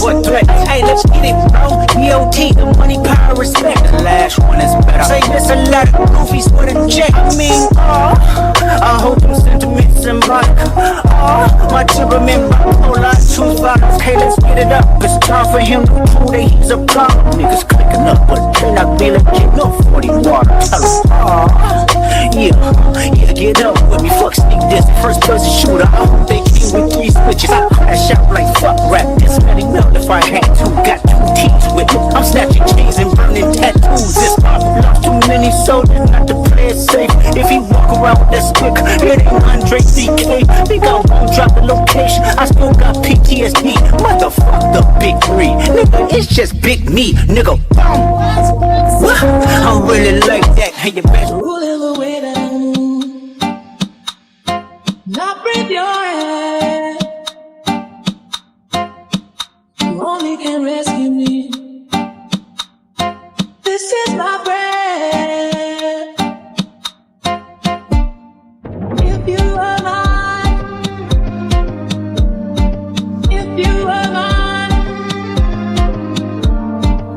for threat. Hey, let's get it, bro. EOT, the money, power, respect. The last one is better. Say this a lot of goofies for the check. I mean, I hope them sentiments symbolic. My temperament bipolar, two violence. Hey, let's get it up. It's time for him to prove that he's a problem. Niggas clicking up, but they not feeling getting no 40 water. Tell them, yeah, get up with me. Fuck sneak this, first person shooter. I hope they came with 3 switches. I crash out like fuck rap. This let him melt if I had to. Got 2 teeth with me. I'm snatching chains and burning tattoos. This pop lost too many soldiers not to play it safe. If he walk around with that stick, it ain't Andre CK. Think I won't drop the location. I still got PTSD. Motherfuck the big 3. Nigga, it's just big me. Nigga, I'm really like that. Hey, you best ruling the way down. Not breathe your head. You only can rescue me. This is my bread. If you were mine, if you were mine,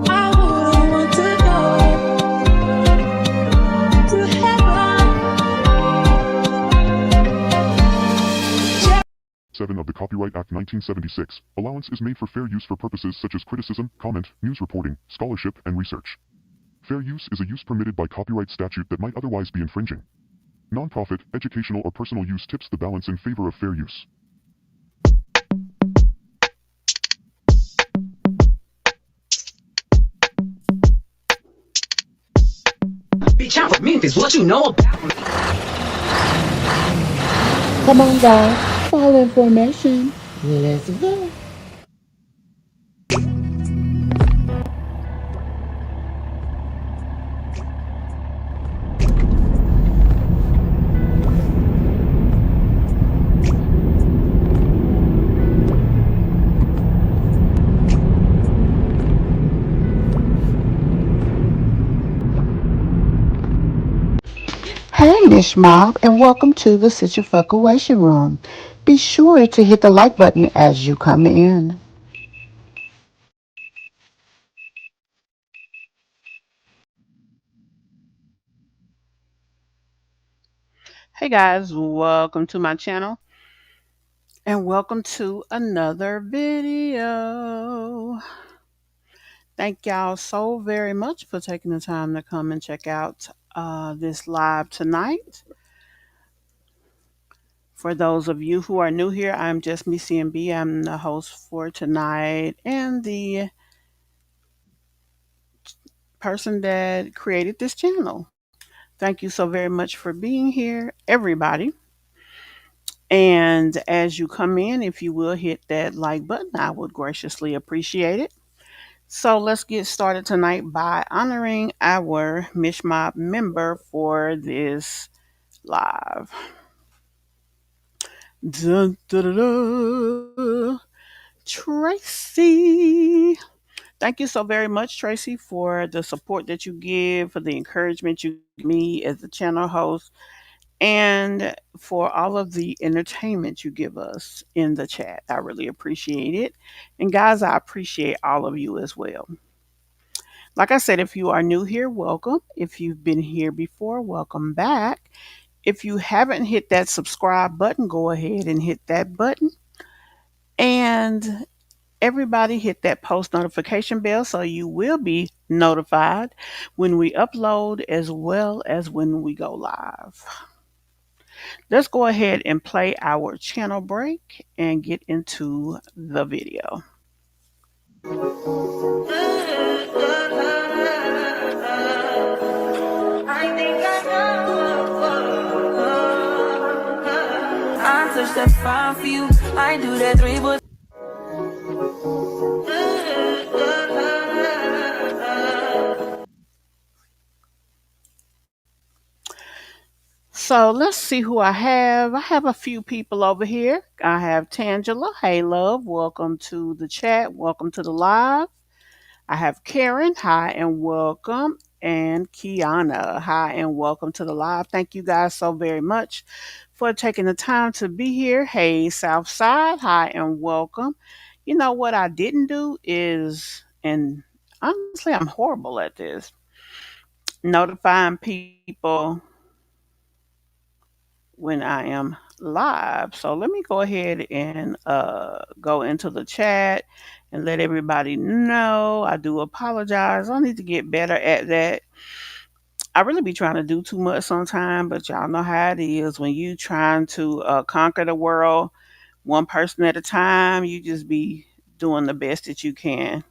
I wouldn't want to go to heaven. 7 of the Copyright Act 1976. Allowance is made for fair use for purposes such as criticism, comment, news reporting, scholarship, and research. Fair use is a use permitted by copyright statute that might otherwise be infringing. Non-profit, educational, or personal use tips the balance in favor of fair use. Bitch, I'm from Memphis. What you know about me? Come on, guys. Follow information. Let's go. Hey, Mish MObb, and welcome to the Situafuckawation Room. Be sure to hit the like button as you come in. Hey guys, welcome to my channel and welcome to another video. Thank y'all so very much for taking the time to come and check out this live tonight. For those of you who are new here, I'm Justmecmb. I'm the host for tonight and the person that created this channel. Thank you so very much for being here, everybody. And as you come in, if you will hit that like button, I would graciously appreciate it. So let's get started tonight by honoring our Mish MObb member for this live. Dun, dun, dun, dun. Tracy. Thank you so very much, Tracy, for the support that you give, for the encouragement you give me as the channel host, and for all of the entertainment you give us in the chat. I really appreciate it. And guys, I appreciate all of you as well. Like I said, if you are new here, welcome. If you've been here before, welcome back. If you haven't hit that subscribe button, go ahead and hit that button. And everybody hit that post notification bell so you will be notified when we upload as well as when we go live. Let's go ahead and play our channel break and get into the video. I touch that 5 for you. I do that 3, but So let's see who I have. I have a few people over here. I have Tangela. Hey, love. Welcome to the chat. Welcome to the live. I have Karen. Hi and welcome. And Kiana. Hi and welcome to the live. Thank you guys so very much for taking the time to be here. Hey, Southside. Hi and welcome. what I didn't do is, and honestly, I'm horrible at this, notifying people when I am live. So let me go ahead and go into the chat and let everybody know. I do apologize. I need to get better at that. I really be trying to do too much sometimes, but y'all know how it is when you trying to conquer the world one person at a time. You just be doing the best that you can.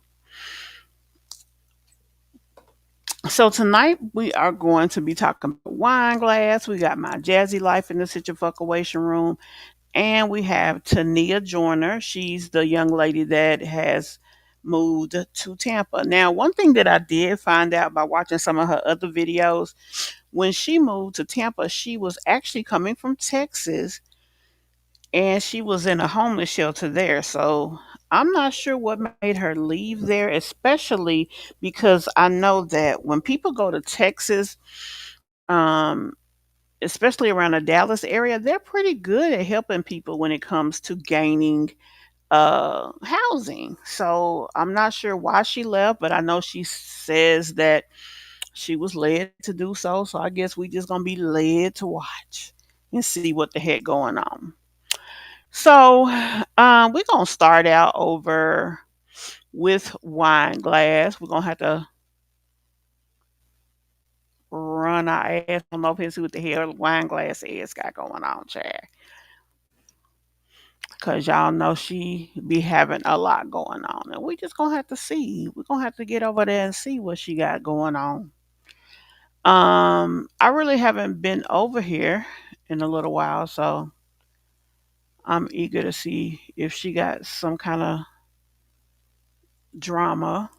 So tonight we are going to be talking about Wineglass. We got my Jazzy Life in the Situation Room, and we have Tania Joyner. She's the young lady that has moved to Tampa. Now, one thing that I did find out by watching some of her other videos, when she moved to Tampa, she was actually coming from Texas and she was in a homeless shelter there. So I'm not sure what made her leave there, especially because I know that when people go to Texas, um, especially around the Dallas area, they're pretty good at helping people when it comes to gaining housing. So I'm not sure why she left, but I know she says that she was led to do so. So I guess we just gonna be led to watch and see what the heck going on. So we're gonna start out over with Wine Glass. We're gonna have to run our ass. I don't know if it's what the hell Wine Glass is got going on, Chad. Cause y'all know she be having a lot going on. And we just gonna have to see. We're gonna have to get over there and see what she got going on. I really haven't been over here in a little while, so I'm eager to see if she got some kind of drama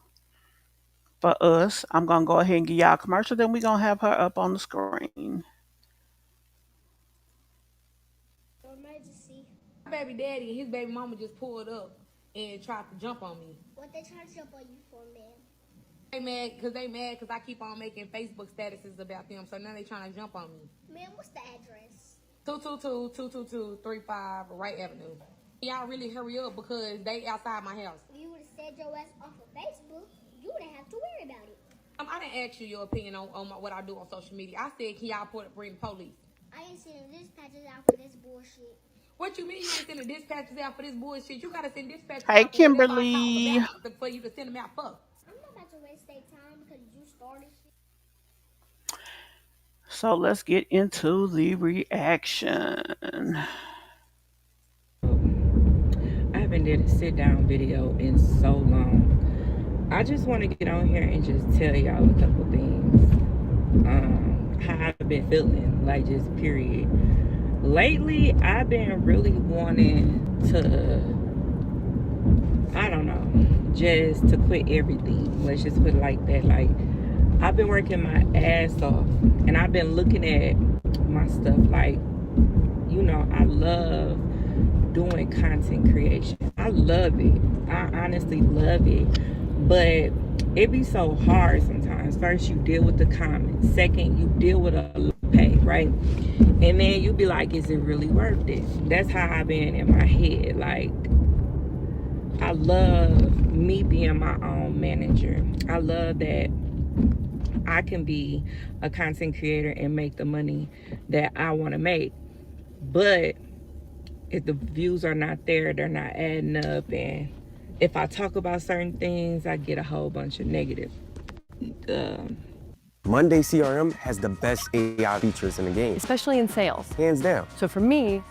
for us. I'm gonna go ahead and give y'all a commercial, then we're gonna have her up on the screen. Hey Kimberly. So let's get into the reaction. I haven't did a sit down video in so long. I just want to get on here and just tell y'all a couple things. How I've been feeling, like just period. Lately, I've been really wanting to, I don't know, just to quit everything. Let's just put it like that. Like, I've been working my ass off and I've been looking at my stuff like, I love doing content creation. I love it. I honestly love it. But it be so hard sometimes. First, you deal with the comments. Second, you deal with a pay, right? And then you be like, is it really worth it? That's how I've been in my head. Like, I love me being my own manager. I love that I can be a content creator and make the money that I want to make. But if the views are not there, they're not adding up, and if I talk about certain things, I get a whole bunch of negative. Monday CRM has the best AI features in the game, especially in sales. hands down. So for me,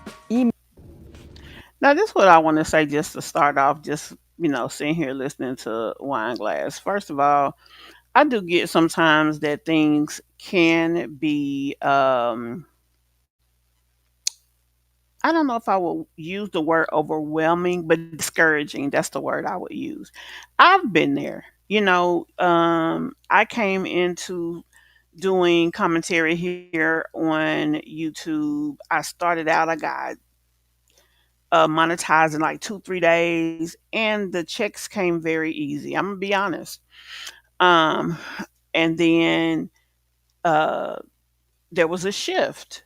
Now this is what I want to say just to start off, just sitting here listening to Wine Glass. First of all, I do get sometimes that things can be I don't know if I will use the word overwhelming, but discouraging. That's the word I would use. I've been there. I came into doing commentary here on YouTube. I started out, I got monetized in like 2, 3 days, and the checks came very easy. I'm gonna be honest. Um, and then uh, there was a shift.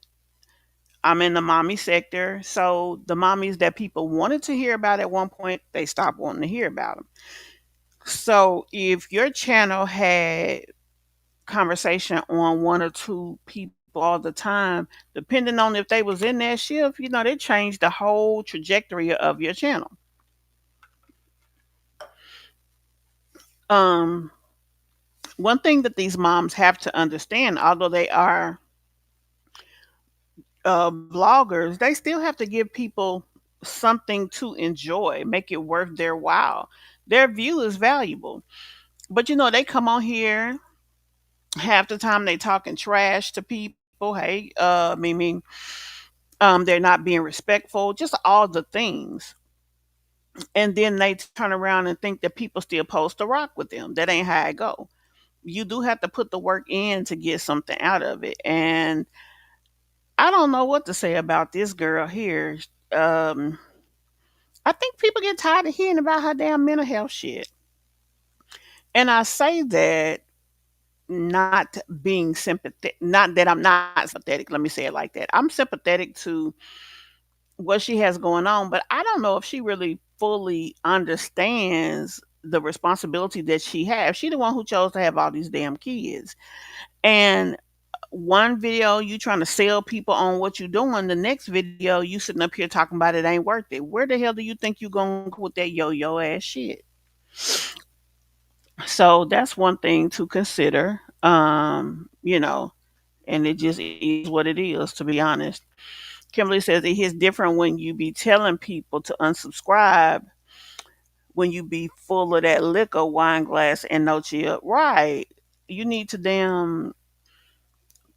I'm in the mommy sector. So the mommies that people wanted to hear about at one point, they stopped wanting to hear about them. So if your channel had conversation on one or two people all the time, depending on if they was in that shift, they changed the whole trajectory of your channel. Um, One thing that these moms have to understand, although they are bloggers, they still have to give people something to enjoy, make it worth their while. Their view is valuable. But they come on here half the time they talking trash to people. Hey, Mimi, they're not being respectful, just all the things. And then they turn around and think that people still supposed to rock with them. That ain't how it go. You do have to put the work in to get something out of it. And I don't know what to say about this girl here. Um, I think people get tired of hearing about her damn mental health shit. And I say that not being sympathetic, not that I'm not sympathetic, let me say it like that. I'm sympathetic to what she has going on, but I don't know if she really fully understands the responsibility that she has. She the one who chose to have all these damn kids. And one video you trying to sell people on what you doing, the next video you sitting up here talking about it ain't worth it. Where the hell do you think you going with that yo-yo ass shit? So that's one thing to consider. And it just is what it is, to be honest. Kimberly says it is different when you be telling people to unsubscribe when you be full of that liquor, wine glass, and no chill. Right. You need to damn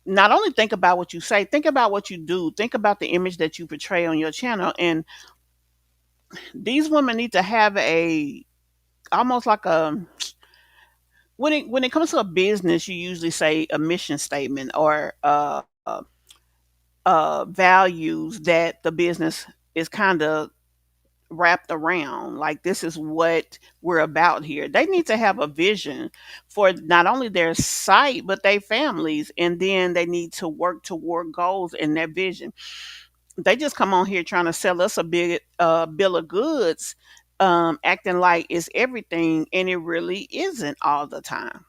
not only think about what you say, think about what you do, think about the image that you portray on your channel. And these women need to have a almost like a when it comes to a business, you usually say a mission statement or values that the business is kind of wrapped around. Like this is what we're about here. They need to have a vision for not only their site but their families, and then they need to work toward goals in that vision. They just come on here trying to sell us a big bill of goods, acting like it's everything, and it really isn't all the time.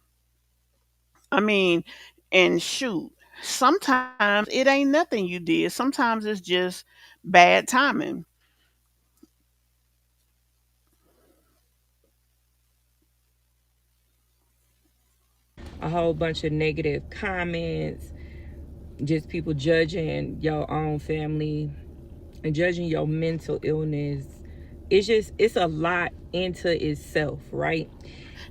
I mean, and shoot, sometimes it ain't nothing you did. Sometimes it's just bad timing. A whole bunch of negative comments, just people judging your own family and judging your mental illness. It's a lot into itself, right?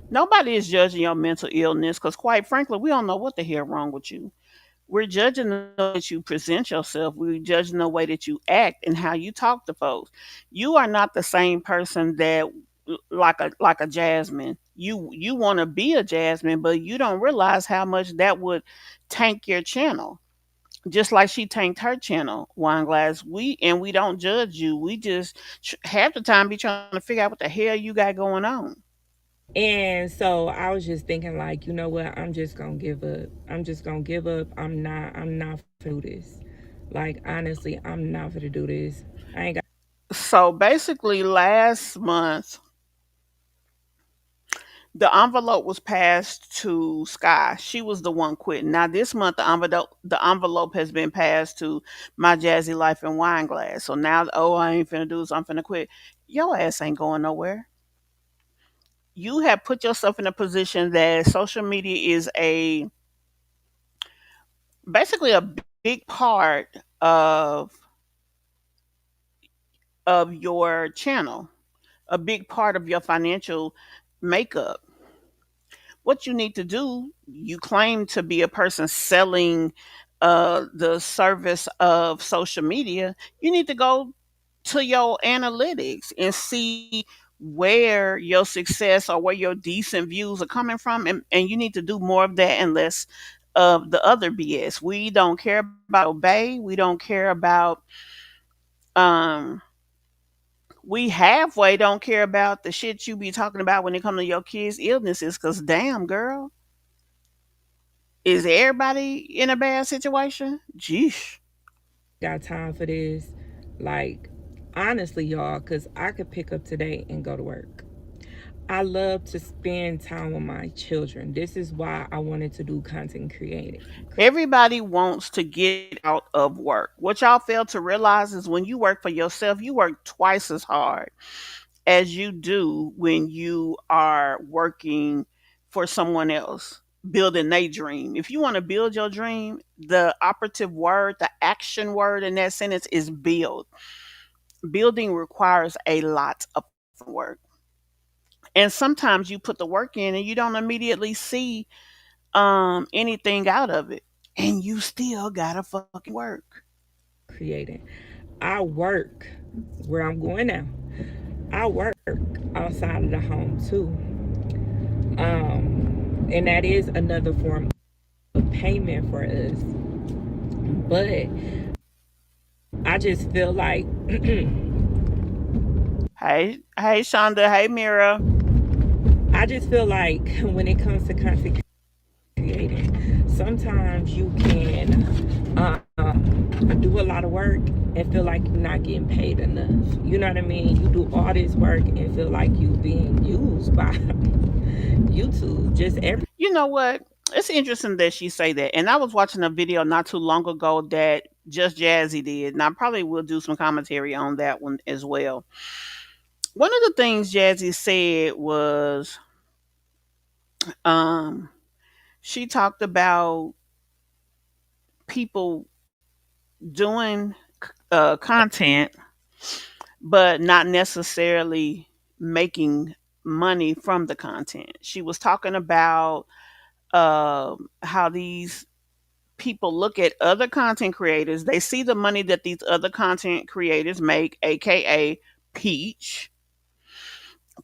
Nobody is judging your mental illness because, quite frankly, we don't know what the hell wrong with you. We're judging the way that you present yourself. We're judging the way that you act and how you talk to folks. You are not the same person that like a Jasmine. You want to be a Jasmine, but you don't realize how much that would tank your channel. Just like she tanked her channel, Wine Glass. We don't judge you. We just half the time be trying to figure out what the hell you got going on. And so I was just thinking, like, you know what? I'm just gonna give up. I'm just gonna give up. I'm not for this. Like, honestly, I'm not for to do this. I ain't got. So basically, last month the envelope was passed to Sky. She was the one quitting. Now this month the envelope has been passed to my Jazzy Life and Wine Glass. So now, oh, I ain't finna do this, I'm finna quit. Your ass ain't going nowhere. You have put yourself in a position that social media is a basically a big part of your channel, a big part of your financial makeup. What you need to do, you claim to be a person selling the service of social media. You need to go to your analytics and see where your success or where your decent views are coming from. And you need to do more of that and less of the other BS. We don't care about obey. We don't care about um we halfway don't care about the shit you be talking about when it comes to your kids' illnesses. Cause damn girl, is everybody in a bad situation? Jeesh. got time for this. Like, honestly, y'all, because I could pick up today and go to work. I love to spend time with my children. This is why I wanted to do content creating. Everybody wants to get out of work. What y'all fail to realize is when you work for yourself, you work twice as hard as you do when you are working for someone else, building their dream. If you want to build your dream, the operative word, the action word in that sentence is build. Building requires a lot of work. And sometimes you put the work in and you don't immediately see anything out of it. And you still gotta fucking work. Creating. I work where I'm going now. I work outside of the home too. And that is another form of payment for us. But I just feel like Hey Shonda, hey Mira. I just feel like when it comes to content creating, sometimes you can do a lot of work and feel like you're not getting paid enough. You know what I mean? You do all this work and feel like you being used by YouTube. Just every You know what? It's interesting that she say that. And I was watching a video not too long ago that Just Jazzy did, and I probably will do some commentary on that one as well. One of the things Jazzy said was um she talked about people doing content but not necessarily making money from the content. She was talking about how these people look at other content creators. They see the money that these other content creators make, aka Peach,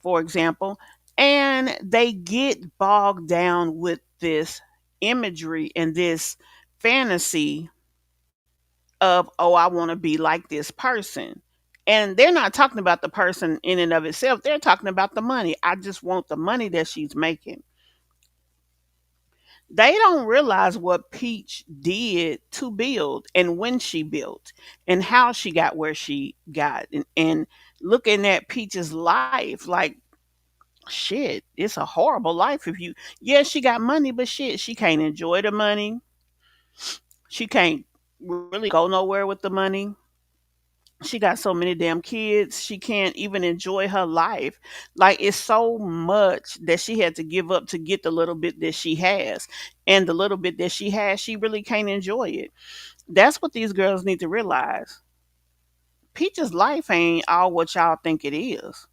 for example, and they get bogged down with this imagery and this fantasy of, oh, I want to be like this person. And they're not talking about the person in and of itself. They're talking about the money. I just want the money that she's making. They don't realize what Peach did to build and when she built and how she got where she got. And looking at Peach's life, like, shit, it's a horrible life if you, yeah, she got money, but shit, she can't enjoy the money. She can't really go nowhere with the money. She got so many damn kids, she can't even enjoy her life. Like, it's so much that she had to give up to get the little bit that she has. And the little bit that she has, she really can't enjoy it. That's what these girls need to realize. Peach's life ain't all what y'all think it is.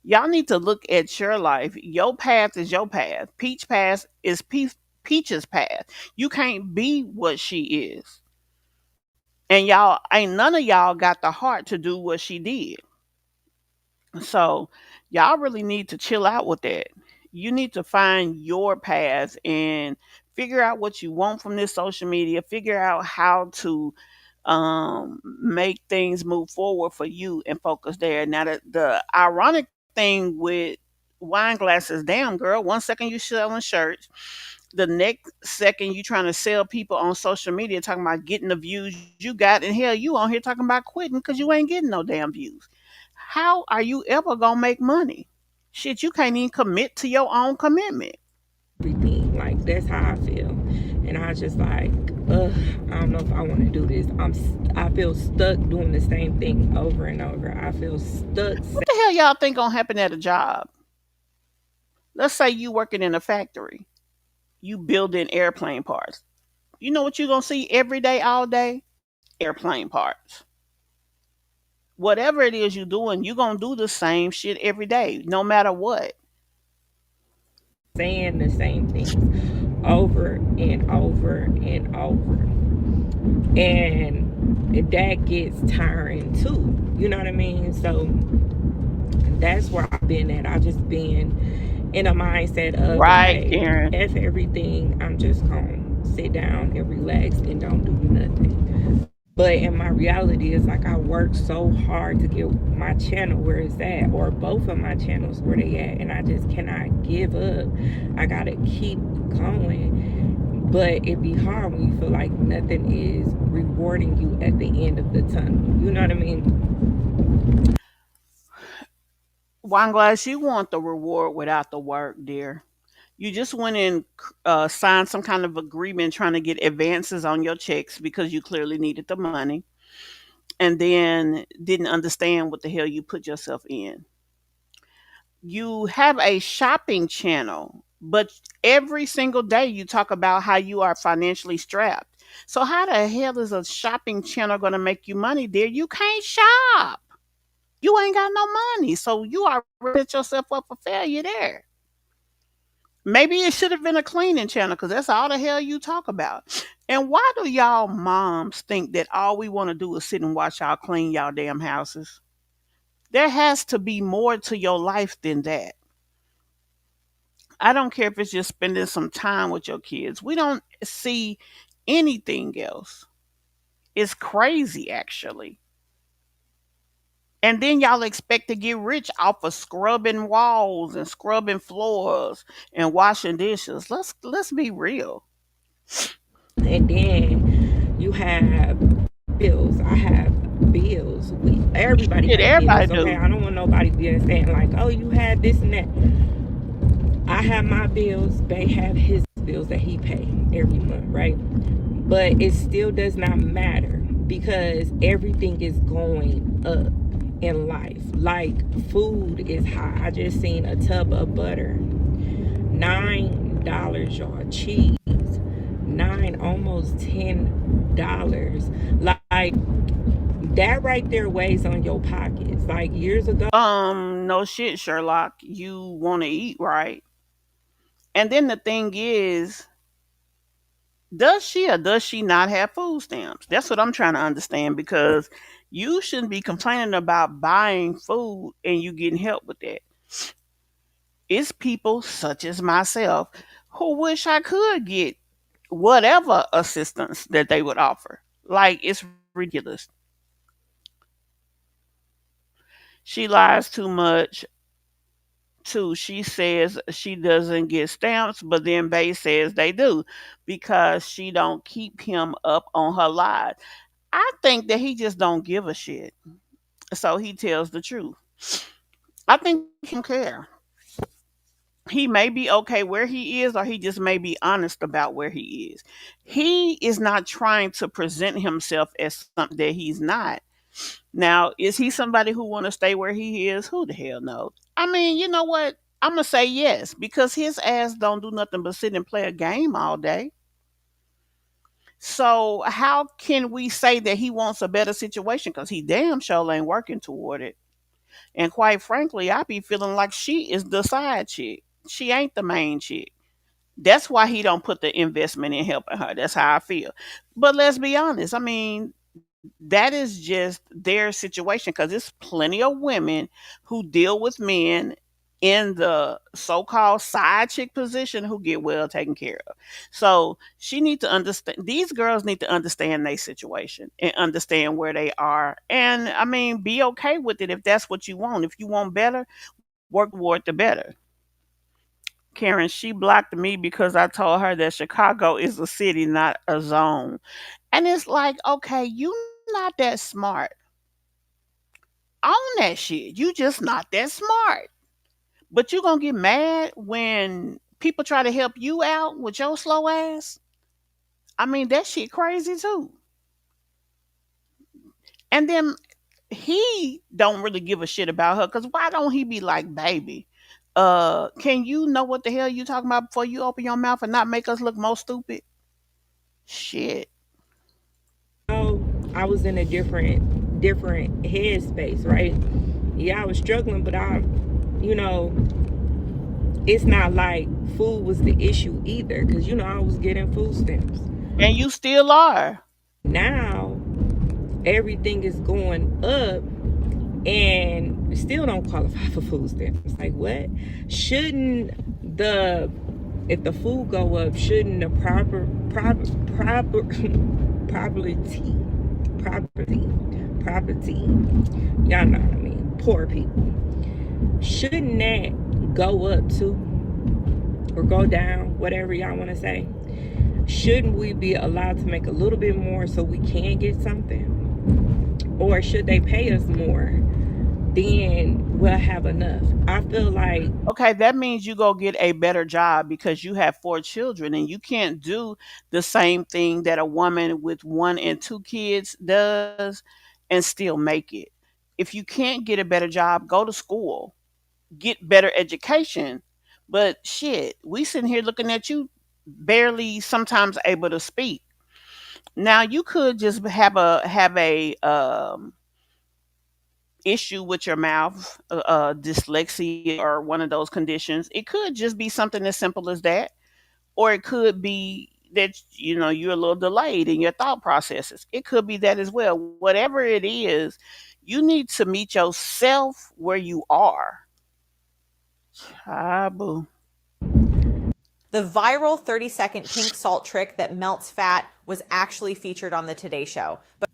Y'all need to look at your life. Your path is your path. Peach path is Peach's path. You can't be what she is. And y'all ain't none of y'all got the heart to do what she did. So y'all really need to chill out with that. You need to find your path and figure out what you want from this social media. Figure out how to make things move forward for you and focus there. Now, the ironic thing with Wineglass is, damn girl, one second you selling shirts, the next second you trying to sell people on social media talking about getting the views you got, and hell, you on here talking about quitting because you ain't getting no damn views. How are you ever gonna make money? Shit, you can't even commit to your own commitment. everything. Like, that's how I feel. And I just like, I don't know if I want to do this. I feel stuck doing the same thing over and over. I feel stuck. What the hell y'all think gonna happen at a job? Let's say you working in a factory, you building airplane parts. You know what you gonna see every day, all day? Airplane parts. Whatever it is you doing, you gonna do the same shit every day, no matter what. Saying the same things over and over and over. And that gets tiring too. You know what I mean? So that's where I've been at. I just been in a mindset of Right, like, Karen. F everything. I'm just gonna sit down and relax and don't do nothing. But in my reality is like I work so hard to get my channel where it's at, or both of my channels where they at, and I just cannot give up. I gotta keep going. but it be hard when you feel like nothing is rewarding you at the end of the tunnel. You know what I mean? Wineglass, you want the reward without the work, dear. You just went and signed some kind of agreement trying to get advances on your checks because you clearly needed the money, and then didn't understand what the hell you put yourself in. You have a shopping channel, but every single day you talk about how you are financially strapped. So how the hell is a shopping channel going to make you money, dear? You can't shop. You ain't got no money. So you are set yourself up for failure there. Maybe it should have been a cleaning channel because that's all the hell you talk about. And why do y'all moms think that all we want to do is sit and watch y'all clean y'all damn houses? There has to be more to your life than that. I don't care if it's just spending some time with your kids. We don't see anything else. It's crazy, actually. And then y'all expect to get rich off of scrubbing walls and scrubbing floors and washing dishes. Let's be real. And then you have bills. I have bills. Everybody Shit, have everybody bills. Okay, do. I don't want nobody being saying like, "Oh, you had this and that." I have my bills. Bay have his bills that he pay every month, right? But it still does not matter because everything is going up in life. Like food is high. I just seen a tub of butter, $9, y'all. Cheese, almost $10. Like that right there weighs on your pockets. Like years ago. No shit, Sherlock. You want to eat right. And then the thing is, does she or does she not have food stamps? That's what I'm trying to understand because you shouldn't be complaining about buying food and you getting help with that. It's people such as myself who wish I could get whatever assistance that they would offer. Like, it's ridiculous. She lies too much too. She says she doesn't get stamps, but then Bay says they do because she don't keep him up on her lies. I think that he just don't give a shit. So he tells the truth. I think he don't care. He may be okay where he is, or he just may be honest about where he is. He is not trying to present himself as something that he's not. Now, is he somebody who want to stay where he is? Who the hell knows? I mean, you know what? I'm gonna say yes because his ass don't do nothing but sit and play a game all day. So how can we say that he wants a better situation? Because he damn sure ain't working toward it. And quite frankly, I be feeling like she is the side chick. She ain't the main chick. That's why he don't put the investment in helping her. That's how I feel. But let's be honest. I mean, that is just their situation because there's plenty of women who deal with men in the so-called side chick position who get well taken care of. So she needs to understand, these girls need to understand their situation and understand where they are, and I mean, be okay with it if that's what you want. If you want better, work toward the better. Karen, she blocked me because I told her that Chicago is a city, not a zone. And it's like, okay, you not that smart. Own that shit. You just not that smart. But you gonna get mad when people try to help you out with your slow ass? I mean, that shit crazy too. And then he don't really give a shit about her because why don't he be like, baby, can you know what the hell you talking about before you open your mouth and not make us look more stupid? Shit. Oh, I was in a different headspace, right? Yeah, I was struggling, but you know, it's not like food was the issue either, because I was getting food stamps. And you still are. Now everything is going up, and still don't qualify for food stamps. Like what? Shouldn't the if the food go up, shouldn't the property y'all know what I mean, poor people, shouldn't that go up too, or go down, whatever y'all want to say? shouldn't we be allowed to make a little bit more so we can get something? Or should they pay us more? Then we'll have enough. I feel like Okay, that means you go get a better job because you have 4 children and you can't do the same thing that a woman with 1 and 2 kids does and still make it. If you can't get a better job, go to school, get better education. But shit, we sitting here looking at you barely sometimes able to speak. Now you could just have a issue with your mouth, dyslexia or one of those conditions. It could just be something as simple as that, or it could be that you're a little delayed in your thought processes. It could be that as well. Whatever it is, you need to meet yourself where you are. Ah, boo. The viral 30-second pink salt trick that melts fat was actually featured on the Today Show. But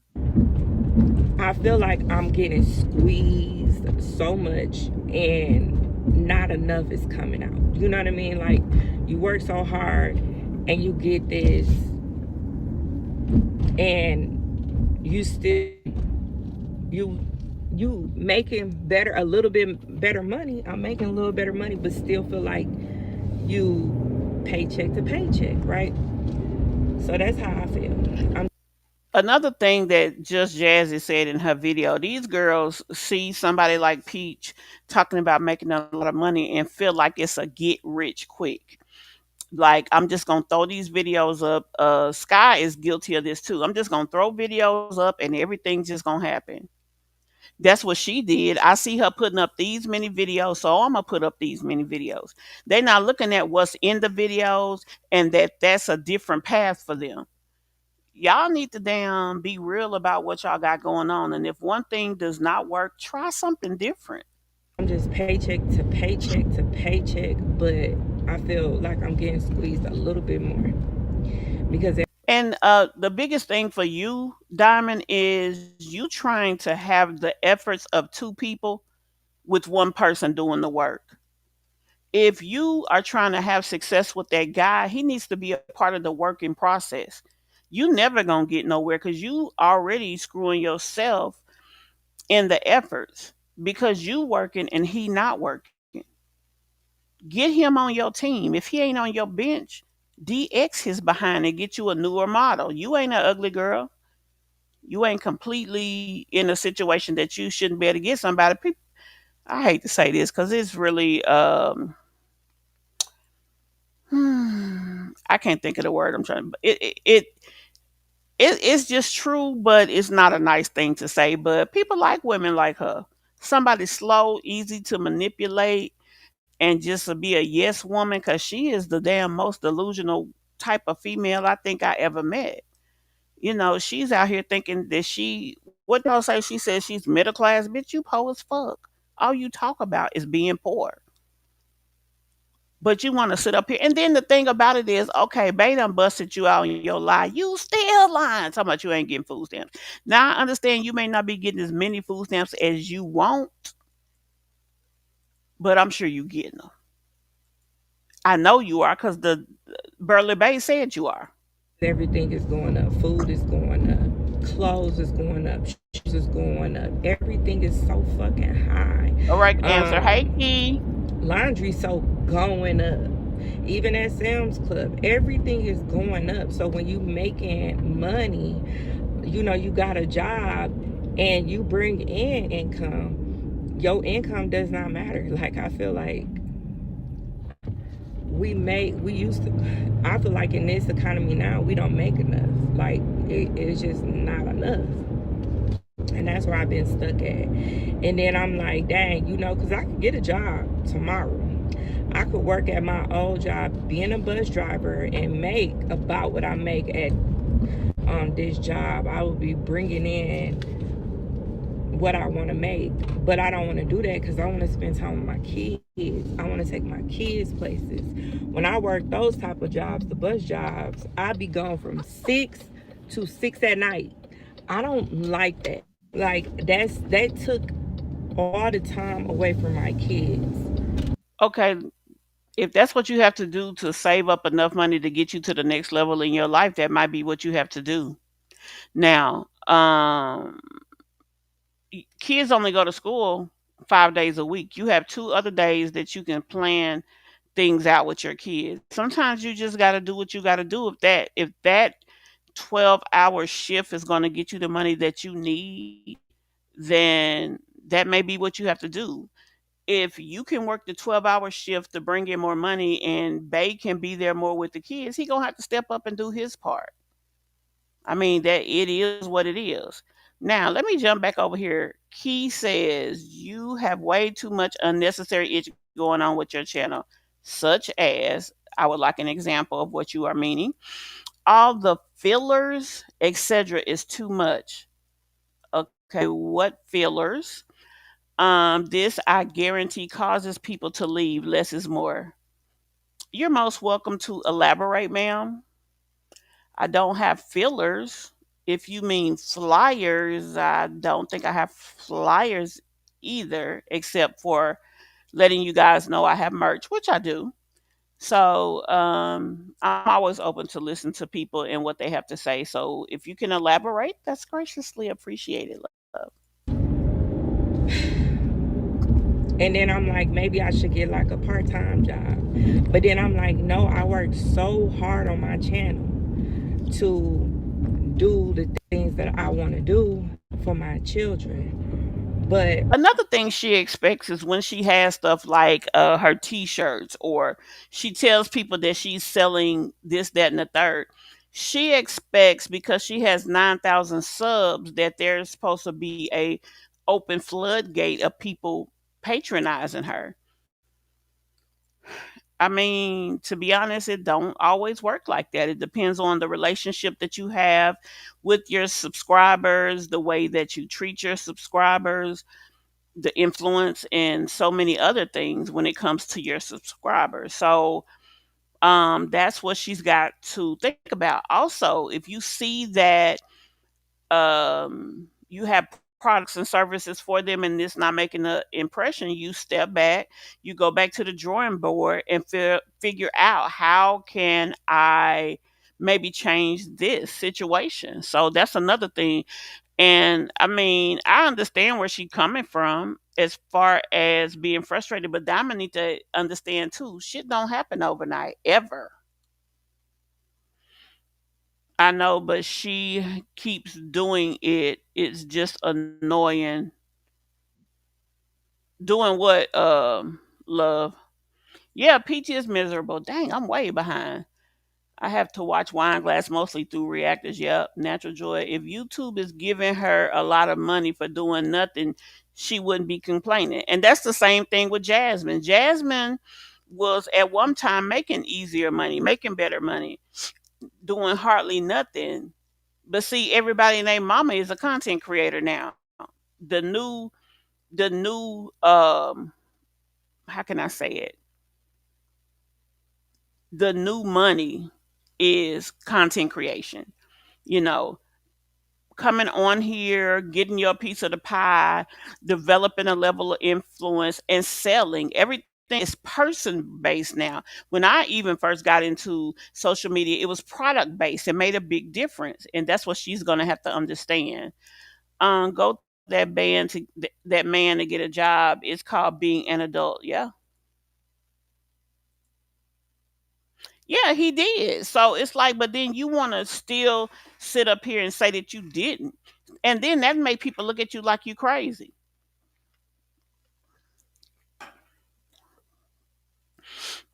I feel like I'm getting squeezed so much and not enough is coming out. You know what I mean? Like, you work so hard and you get this and you still you making better, a little bit better money. I'm making a little better money, but still feel like you paycheck to paycheck, right? So that's how I feel. Another thing that Just Jazzy said in her video, these girls see somebody like Peach talking about making a lot of money and feel like it's a get rich quick. Like, I'm just gonna throw these videos up. Sky is guilty of this too. I'm just gonna throw videos up and everything's just gonna happen. That's what she did. I see her putting up these many videos, so I'm gonna put up these many videos. They're not looking at what's in the videos and that's a different path for them. Y'all need to damn be real about what y'all got going on. And if one thing does not work, try something different. I'm just paycheck to paycheck to paycheck, but I feel like I'm getting squeezed a little bit more because And the biggest thing for you, Diamond, is you trying to have the efforts of 2 people with one person doing the work. If you are trying to have success with that guy, he needs to be a part of the working process. You never gonna get nowhere because you already screwing yourself in the efforts because you working and he not working. Get him on your team. If he ain't on your bench, DX his behind and get you a newer model. You ain't an ugly girl. You ain't completely in a situation that you shouldn't be able to get somebody. People, I hate to say this because it's really I can't think of the word I'm trying to. It's just true, but it's not a nice thing to say. But people like women like her. Somebody slow, easy to manipulate, and just to be a yes woman because she is the damn most delusional type of female I think I ever met. She's out here thinking that what y'all say? She says she's middle class. Bitch, you poor as fuck. All you talk about is being poor. But you want to sit up here. And then the thing about it is, okay, Bay done busted you out in your lie. You still lying. Talking about you ain't getting food stamps. Now, I understand you may not be getting as many food stamps as you want, but I'm sure you getting them. I know you are because the Burley Bay said you are. everything is going up. Food is going up. Clothes is going up. Shoes is going up. Everything is so fucking high. All right, answer. Hey, Key. Laundry so going up. Even at Sam's Club, everything is going up. So when you making money, you got a job and you bring in income, your income does not matter. Like, I feel like I feel like in this economy now, we don't make enough. Like, it's just not enough. And that's where I've been stuck at. And then I'm like, dang, because I could get a job tomorrow. I could work at my old job, being a bus driver, and make about what I make at this job. I would be bringing in what I want to make, but I don't want to do that because I want to spend time with my kids. I want to take my kids places. When I work those type of jobs, the bus jobs, I'd be gone from 6 to 6 at night. I don't like that. Like, that took all the time away from my kids. Okay, If that's what you have to do to save up enough money to get you to the next level in your life, that might be what you have to do. Now, kids only go to school 5 days a week. You have 2 other days that you can plan things out with your kids. Sometimes you just got to do what you got to do. If that 12-hour shift is going to get you the money that you need, then that may be what you have to do. If you can work the 12-hour shift to bring in more money and Bay can be there more with the kids, he going to have to step up and do his part. I mean, that it is what it is. Now, let me jump back over here. Key says you have way too much unnecessary itch going on with your channel, such as, I would like an example of what you are meaning. All the fillers, etc., is too much. Okay, what fillers? This I guarantee causes people to leave. Less is more. You're most welcome to elaborate, ma'am. I don't have fillers. If you mean flyers, I don't think I have flyers either, except for letting you guys know I have merch, which I do. So I'm always open to listen to people and what they have to say. So if you can elaborate, that's graciously appreciated, love. And then I'm like, maybe I should get like a part-time job. But then I'm like, no, I work so hard on my channel to do the things that I want to do for my children. But Another thing she expects is when she has stuff like her T-shirts, or she tells people that she's selling this, that, and the third. She expects, because she has 9,000 subs, that there's supposed to be a open floodgate of people patronizing her. I mean, to be honest, it don't always work like that. It depends on the relationship that you have with your subscribers, the way that you treat your subscribers, the influence, and so many other things when it comes to your subscribers. So that's what she's got to think about. Also, if you see that you have products and services for them and it's not making an impression, you step back, you go back to the drawing board and figure out, how can I maybe change this situation. So that's another thing. And I mean, I understand where she's coming from as far as being frustrated, but Diamond need to understand too, shit don't happen overnight, ever. I know, but she keeps doing it. It's just annoying. Doing what, love? Yeah, Peach is miserable. Dang, I'm way behind. I have to watch Wineglass mostly through reactors. Yep, Natural Joy. If YouTube is giving her a lot of money for doing nothing, she wouldn't be complaining. And that's the same thing with Jasmine. Jasmine was at one time making easier money, making better money, doing hardly nothing. But see, everybody named Mama is a content creator now. The new, the new, how can I say it? The new money is content creation. You know, coming on here, getting your piece of the pie, developing a level of influence, and selling. Everything is person based now. When I even first got into social media, it was product based. It made a big difference, and that's what she's gonna have to understand. Go through that band to that man to get a job. It's called being an adult. Yeah, yeah, he did. So it's like, but then you want to still sit up here and say that you didn't, and then that make people look at you like you crazy.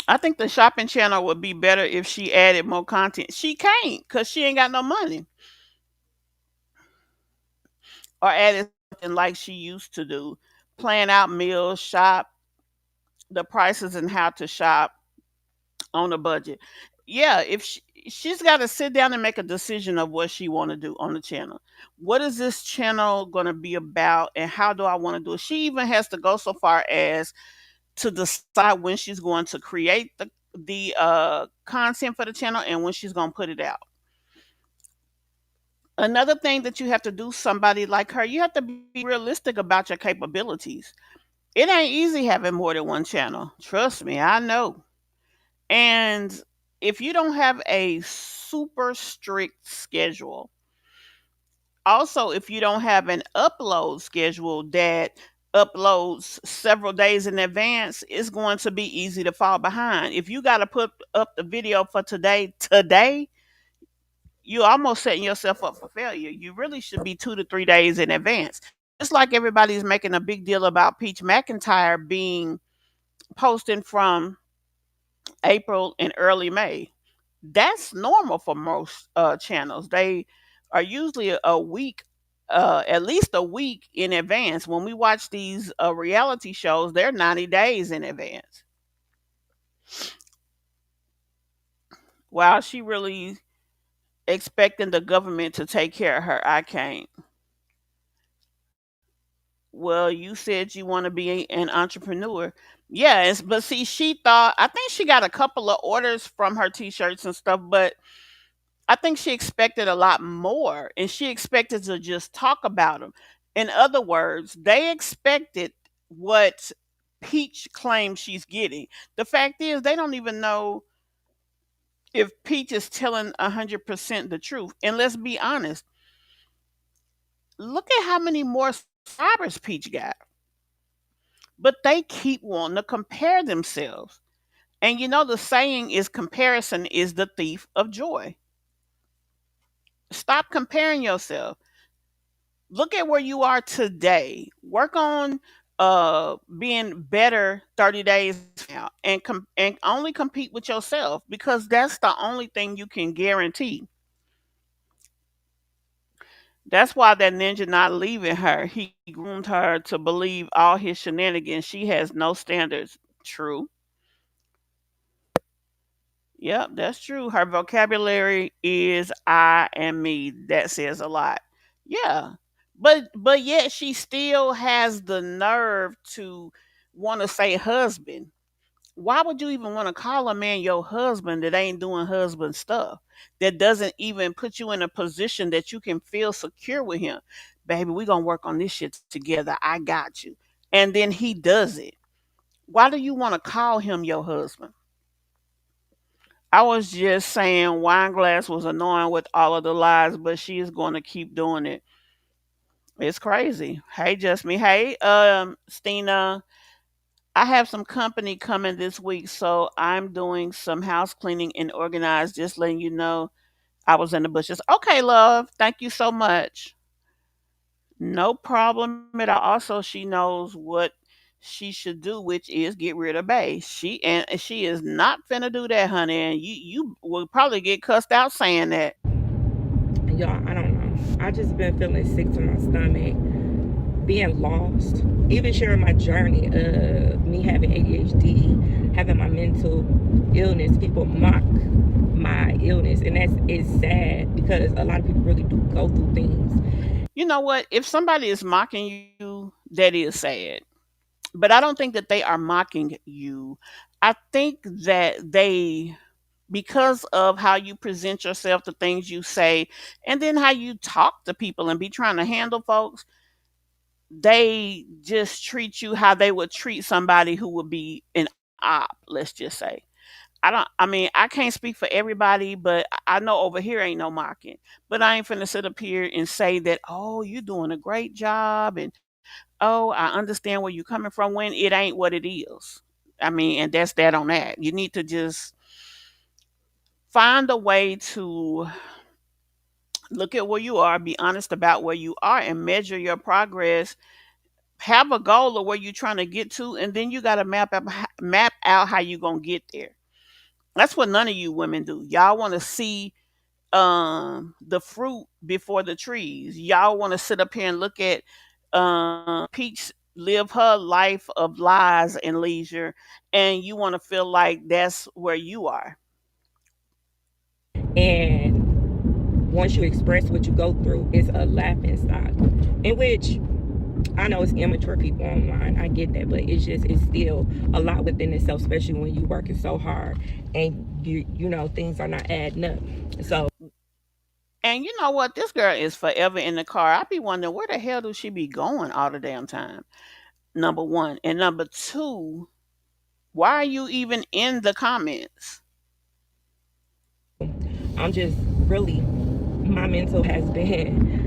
I think the shopping channel would be better if she added more content. She can't because she ain't got no money, or added something like she used to do. Plan out meals, shop, the prices, and how to shop on a budget. Yeah, if she's got to sit down and make a decision of what she want to do on the channel. What is this channel going to be about, and how do I want to do it? She even has to go so far as to decide when she's going to create the content for the channel and when she's going to put it out. Another thing that you have to do, somebody like her, you have to be realistic about your capabilities. It ain't easy having more than one channel. Trust me, I know. And if you don't have a super strict schedule, also if you don't have an upload schedule that uploads several days in advance, it's going to be easy to fall behind. If you got to put up the video for today, you're almost setting yourself up for failure. You really should be 2 to 3 days in advance. Just like everybody's making a big deal about Peach McIntyre being posting from April and early May. That's normal for most channels. They are usually a week, at least a week in advance. When we watch these reality shows, they're 90 days in advance. Wow, she really expecting the government to take care of her. I can't. Well, you said you want to be an entrepreneur. Yes, but see, she thought, I think she got a couple of orders from her t shirts and stuff, but I think she expected a lot more and she expected to just talk about them. In other words, they expected what Peach claims she's getting. The fact is, they don't even know if Peach is telling 100% the truth. And let's be honest, look at how many more subscribers Peach got. But they keep wanting to compare themselves. And you know, the saying is comparison is the thief of joy. Stop comparing yourself. Look at where you are today. Work on being better 30 days from now and and only compete with yourself because that's the only thing you can guarantee. That's why that ninja not leaving her. He groomed her to believe all his shenanigans. She has no standards. True. Yep, that's true. Her vocabulary is I and me. That says a lot. Yeah. But yet she still has the nerve to want to say husband. Why would you even want to call a man your husband that ain't doing husband stuff? That doesn't even put you in a position that you can feel secure with him. Baby, we gonna work on this shit together. I got you. And then he does it. Why do you want to call him your husband? I was just saying Wineglass was annoying with all of the lies, but she is going to keep doing it. It's crazy. Hey, just me. Hey, Stina. I have some company coming this week, so I'm doing some house cleaning and organized. Just letting you know I was in the bushes. Okay, love. Thank you so much. No problem at all. Also, she knows what she should do, which is get rid of Bay. She is not finna do that, honey. And you will probably get cussed out saying that. Y'all, I don't know. I just been feeling sick to my stomach, being lost, even sharing my journey of me having ADHD, having my mental illness. People mock my illness, and it's sad because a lot of people really do go through things. You know what? If somebody is mocking you, that is sad. But I don't think that they are mocking you. I think that they, because of how you present yourself, the things you say, and then how you talk to people and be trying to handle folks, they just treat you how they would treat somebody who would be an op, let's just say. I mean, I can't speak for everybody, but I know over here ain't no mocking. But I ain't finna sit up here and say that, oh, you're doing a great job and oh, I understand where you're coming from when it ain't what it is. I mean, and that's that on that. You need to just find a way to look at where you are, be honest about where you are, and measure your progress. Have a goal of where you're trying to get to, and then you got to map out how you're gonna get there. That's what none of you women do. Y'all want to see the fruit before the trees. Y'all want to sit up here and look at Peach live her life of lies and leisure, and you want to feel like that's where you are. And once you express what you go through, it's a laughing stock. In which I know it's immature people online. I get that, but it's still a lot within itself, especially when you working so hard and you know things are not adding up. So, And you know what? This girl is forever in the car. I be wondering where the hell do she be going all the damn time? Number one. And number two, why are you even in the comments? I'm just really, my mental has been,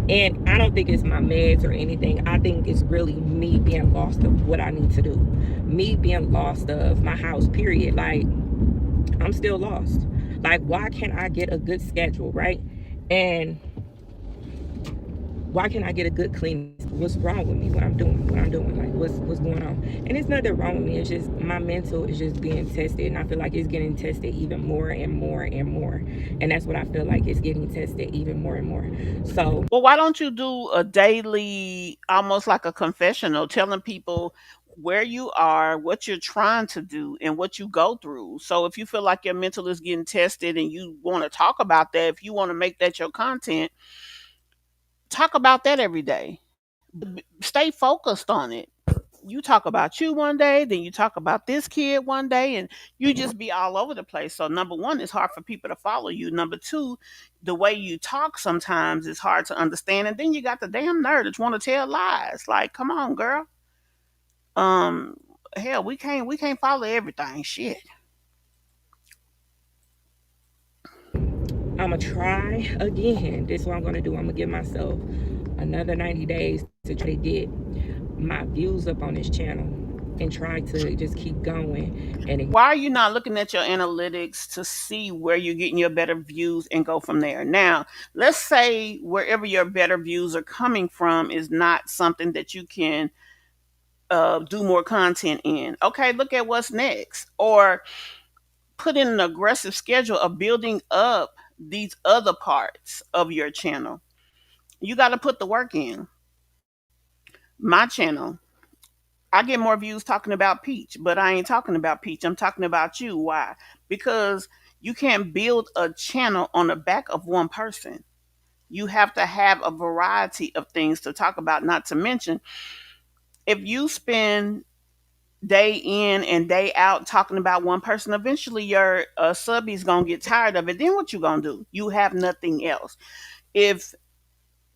and I don't think it's my meds or anything. I think it's really me being lost of what I need to do. Me being lost of my house, period. Like, I'm still lost. Like, why can't I get a good schedule, right? And why can't I get a good clean? What's wrong with me? What I'm doing? Like, what's going on? And it's nothing wrong with me. It's just my mental is just being tested, and I feel like it's getting tested even more and more and more. And that's what I feel like, it's getting tested even more and more. So Well, why don't you do a daily, almost like a confessional, telling people where you are, what you're trying to do, and what you go through? So if you feel like your mental is getting tested and you want to talk about that, if you want to make that your content, talk about that every day. Stay focused on it. You talk about you one day, then you talk about this kid one day, and you just be all over the place. So number one, it's hard for people to follow you. Number two, the way you talk sometimes is hard to understand. And then you got the damn nerd that want to tell lies. Like, come on, girl. Um, hell, we can't follow everything. Shit. I'm gonna try again. This is what I'm gonna do. I'm gonna give myself another 90 days to try to get my views up on this channel and try to just keep going. And Why are you not looking at your analytics to see where you're getting your better views and go from there? Now, let's say wherever your better views are coming from is not something that you can do more content in. Okay, look at what's next. Or put in an aggressive schedule of building up these other parts of your channel. You got to put the work in. My channel, I get more views talking about Peach, but I ain't talking about Peach. I'm talking about you. Why? Because you can't build a channel on the back of one person. You have to have a variety of things to talk about, not to mention if you spend day in and day out talking about one person, eventually your subby's gonna get tired of it. Then what you gonna do? You have nothing else. If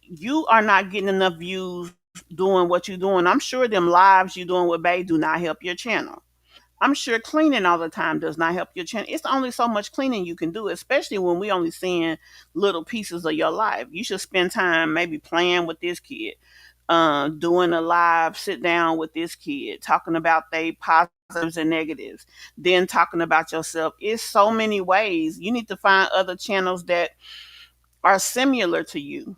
you are not getting enough views doing what you're doing, I'm sure them lives you doing with Bay do not help your channel. I'm sure cleaning all the time does not help your channel. It's only so much cleaning you can do, especially when we only seeing little pieces of your life. You should spend time maybe playing with this kid, doing a live sit down with this kid, talking about their positives and negatives, then talking about yourself. It's so many ways. You need to find other channels that are similar to you.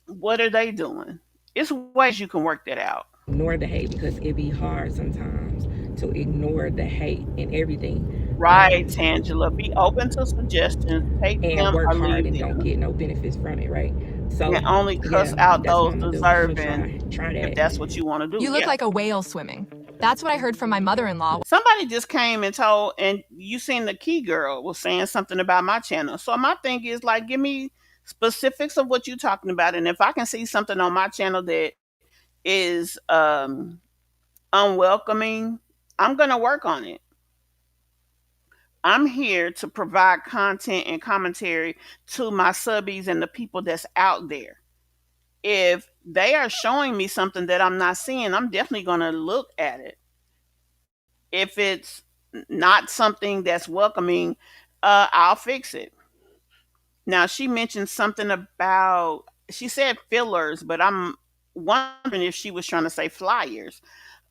What are they doing? It's ways you can work that out. ignore the hate, because it be hard sometimes to ignore the hate and everything. Right, Tangela. Be open to suggestions. Take And them work or hard leave and don't them. get no benefits from it, right? And So only yeah, cuss out that's what those I'm gonna do. I'm gonna deserving try if that. that's what you want to do. You look Yeah. like a whale swimming. That's what I heard from my mother in law. Somebody just came and told, and you seen the key girl was saying something about my channel. So my thing is like, give me specifics of what you're talking about. And if I can see something on my channel that is unwelcoming, I'm going to work on it. I'm here to provide content and commentary to my subbies and the people that's out there. If they are showing me something that I'm not seeing, I'm definitely going to look at it. If it's not something that's welcoming, I'll fix it. Now, she mentioned something about, she said fillers, but I'm wondering if she was trying to say flyers.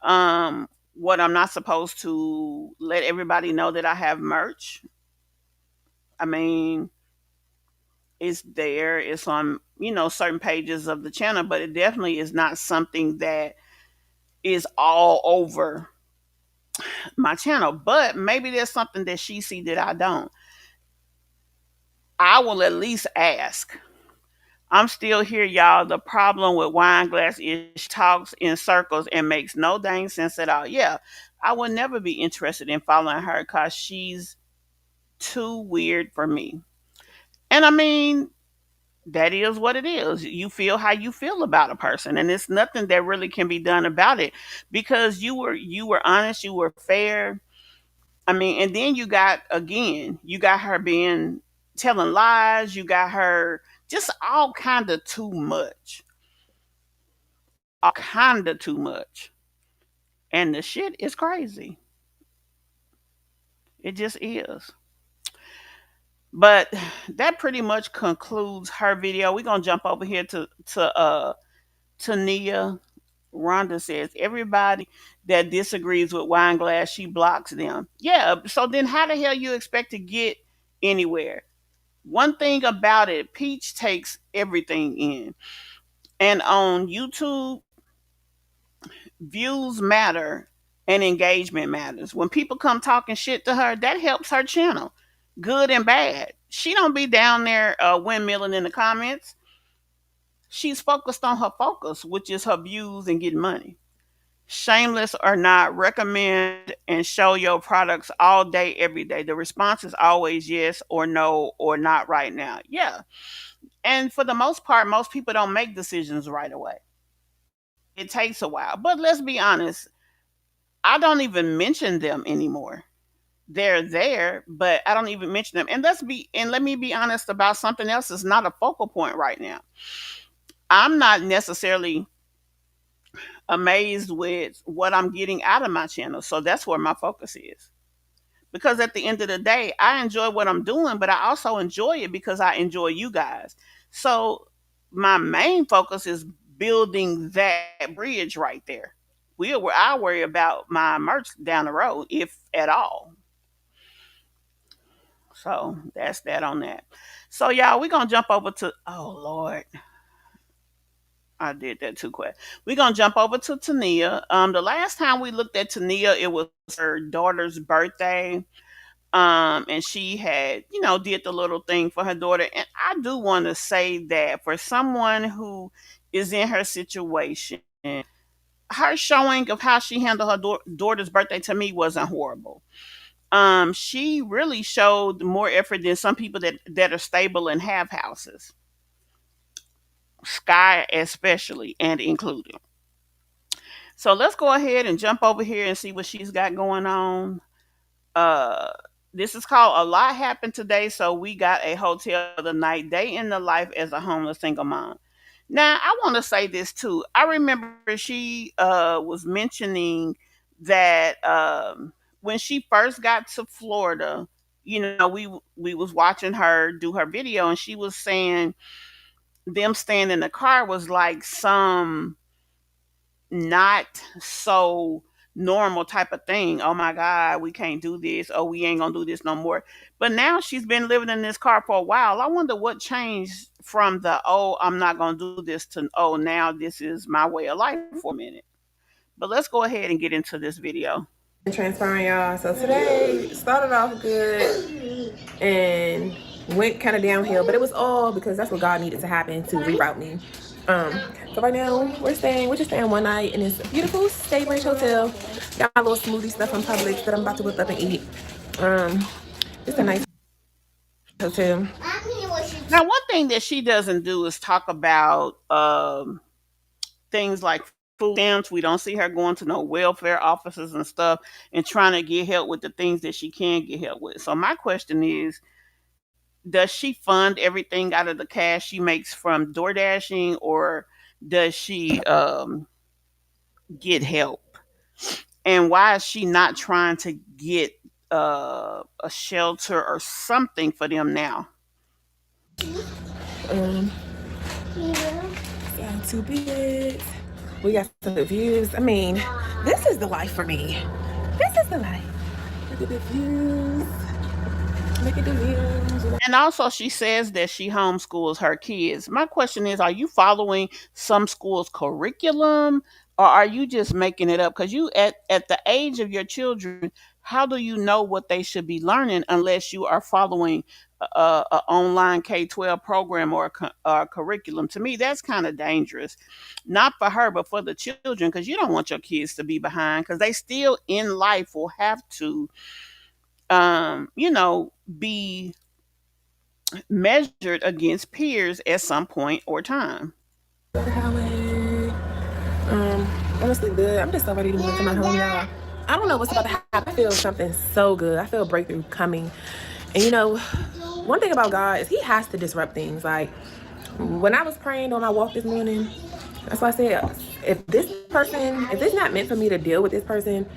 What, I'm not supposed to let everybody know that I have merch? I mean, it's there, it's on, certain pages of the channel, but it definitely is not something that is all over my channel. But maybe there's something that she see that I don't. I will at least ask. I'm still here, y'all. The problem with Wineglass is she talks in circles and makes no dang sense at all. Yeah, I would never be interested in following her because she's too weird for me. And I mean, that is what it is. You feel how you feel about a person, and it's nothing that really can be done about it because you were honest, you were fair. I mean, and then you got her being telling lies, you got her just all kind of too much. All kind of too much. And the shit is crazy. It just is. But that pretty much concludes her video. We're gonna jump over here to Tania. Rhonda says everybody that disagrees with Wineglass, she blocks them. Yeah, so then how the hell you expect to get anywhere? One thing about it, Peach takes everything in. And on YouTube, views matter and engagement matters. When people come talking shit to her, that helps her channel, good and bad. She don't be down there windmilling in the comments. She's focused on her focus, which is her views and getting money. Shameless or not, recommend and show your products all day, every day. The response is always yes or no or not right now. Yeah. And for the most part, most people don't make decisions right away. It takes a while. But let's be honest, I don't even mention them anymore. They're there, but I don't even mention them. And let me be honest about something else that's not a focal point right now. I'm not necessarily amazed with what I'm getting out of my channel. So that's where my focus is. Because at the end of the day, I enjoy what I'm doing, but I also enjoy it because I enjoy you guys. So my main focus is building that bridge right there. I worry about my merch down the road, if at all. So that's that on that. So y'all, we're gonna jump over to oh Lord. I did that too quick. We're gonna jump over to Tania. The last time we looked at Tania, it was her daughter's birthday. And she had, did the little thing for her daughter. And I do want to say that for someone who is in her situation, her showing of how she handled her daughter's birthday to me wasn't horrible. She really showed more effort than some people that are stable and have houses. Sky especially and including. So let's go ahead and jump over here and see what she's got going on. Uh this is called A Lot Happened Today. So we got a hotel of the night, day in the life as a homeless single mom. Now I want to say this too. I remember she was mentioning that when she first got to Florida, we was watching her do her video, and she was saying them staying in the car was like some not so normal type of thing. Oh my God, we can't do this. Oh, we ain't gonna do this no more. But now she's been living in this car for a while. I wonder what changed from the oh, I'm not gonna do this to oh, now this is my way of life for a minute. But let's go ahead and get into this video. Transpiring, y'all. So today started off good and went kind of downhill, but it was all because that's what God needed to happen to reroute me. So right now we're just staying one night in this beautiful Stay Ranch hotel. Got my little smoothie stuff from Publix that I'm about to whip up and eat. It's a nice hotel. Now, one thing that she doesn't do is talk about things like food stamps. We don't see her going to no welfare offices and stuff and trying to get help with the things that she can get help with. So my question is, does she fund everything out of the cash she makes from door dashing, or does she get help? And why is she not trying to get a shelter or something for them now? Got 2 beds. We got some good views. I mean, this is the life for me. This is the life. Look at the views. Look at the views. And also, she says that she homeschools her kids. My question is, are you following some school's curriculum, or are you just making it up? Because you, at the age of your children, how do you know what they should be learning unless you are following a online K-12 program or a curriculum? To me, that's kind of dangerous. Not for her, but for the children, because you don't want your kids to be behind, because they still in life will have to, be measured against peers at some point or time. Honestly good. I'm just so ready to move to my home, y'all. I don't know what's about to happen. I feel something so good. I feel a breakthrough coming. And one thing about God is he has to disrupt things. Like when I was praying on my walk this morning, that's why I said, if it's not meant for me to deal with this person,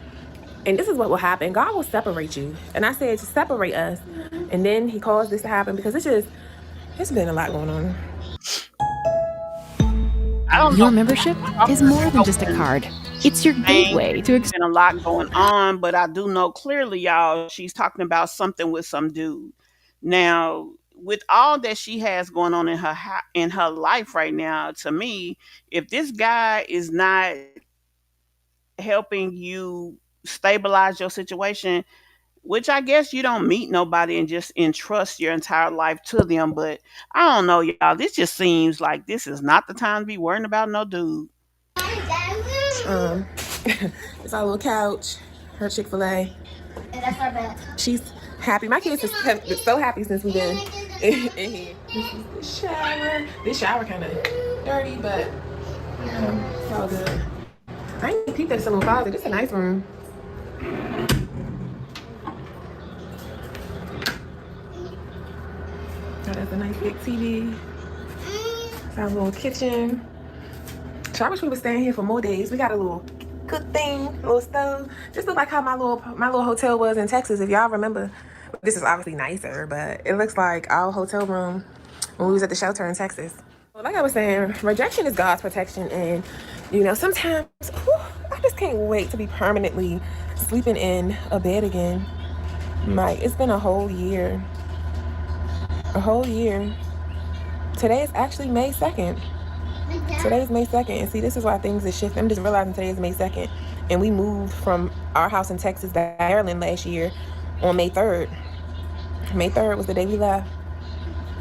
And this is what will happen. God will separate you. And I said to separate us. And then he caused this to happen because it's been a lot going on. I don't Your know. membership is more than just a card. It's your gateway to Been a lot going on, but I do know clearly, y'all, she's talking about something with some dude. Now, with all that she has going on in her life right now, to me, if this guy is not helping you stabilize your situation, which I guess you don't meet nobody and just entrust your entire life to them, but I don't know, y'all. This just seems like this is not the time to be worrying about no dude. It's our little couch, her Chick-fil-A. And that's our bed. She's happy. My kids have been so happy since we've been in here. This is the shower. This shower kind of dirty, but it's all good. I ain't peeped at this little closet. This is a nice room. Oh, that's a nice big TV. It's our little kitchen. So I wish we were staying here for more days. We got a little cook thing, a little stove. Just look like how my little hotel was in Texas, if y'all remember. This is obviously nicer, but it looks like our hotel room when we was at the shelter in Texas. Well, like I was saying, rejection is God's protection, and you know, sometimes I just can't wait to be permanently sleeping in a bed again. Like, it's been a whole year. A whole year. Today is actually May 2nd. Today is May 2nd, and see, this is why things are shifting. I'm just realizing today is May 2nd, and we moved from our house in Texas to Maryland last year on May 3rd. May 3rd was the day we left,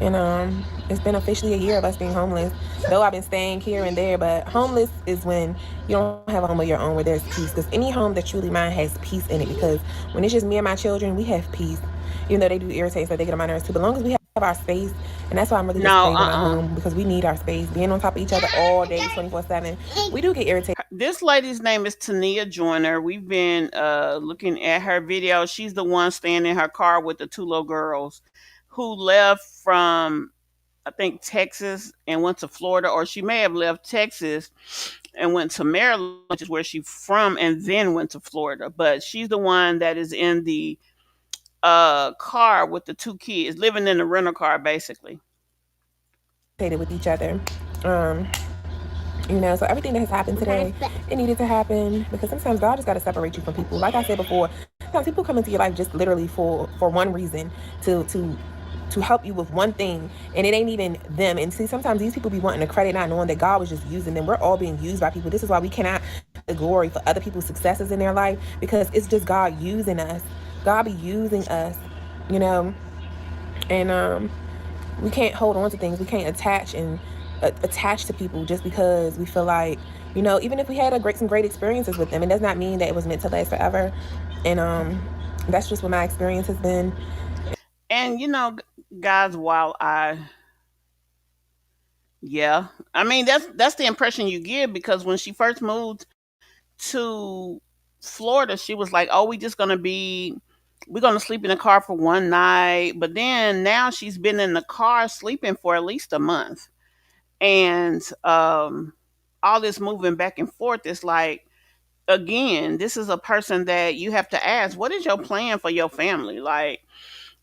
and it's been officially a year of us being homeless. Though I've been staying here and there, but homeless is when you don't have a home of your own where there's peace, because any home that's truly mine has peace in it, because when it's just me and my children, we have peace. Even though they do irritate, so they get on my nerves too, but as long as we have our space, and that's why I'm really just craving my home, because we need our space. Being on top of each other all day, 24/7, we do get irritated. This lady's name is Tania Joyner. We've been looking at her video. She's the one staying in her car with the two little girls who left from, I think, Texas and went to Florida, or she may have left Texas and went to Maryland, which is where she's from, and then went to Florida. But she's the one that is in the car with the two kids, living in a rental car, basically. With each other. You know, so everything that has happened today, it needed to happen, because sometimes God just got to separate you from people. Like I said before, sometimes people come into your life just literally for one reason, to help you with one thing, and it ain't even them. And see, sometimes these people be wanting the credit, not knowing that God was just using them. We're all being used by people. This is why we cannot take the glory for other people's successes in their life, because it's just God using us. God be using us, you know, and we can't hold on to things. We can't attach to people just because we feel like, you know, even if we had some great experiences with them, it does not mean that it was meant to last forever. And that's just what my experience has been. And you know, guys, while I mean, that's the impression you give, because when she first moved to Florida, she was like, "Oh, we're gonna sleep in the car for one night." But then now she's been in the car sleeping for at least a month, and all this moving back and forth is like, again, this is a person that you have to ask, what is your plan for your family? Like,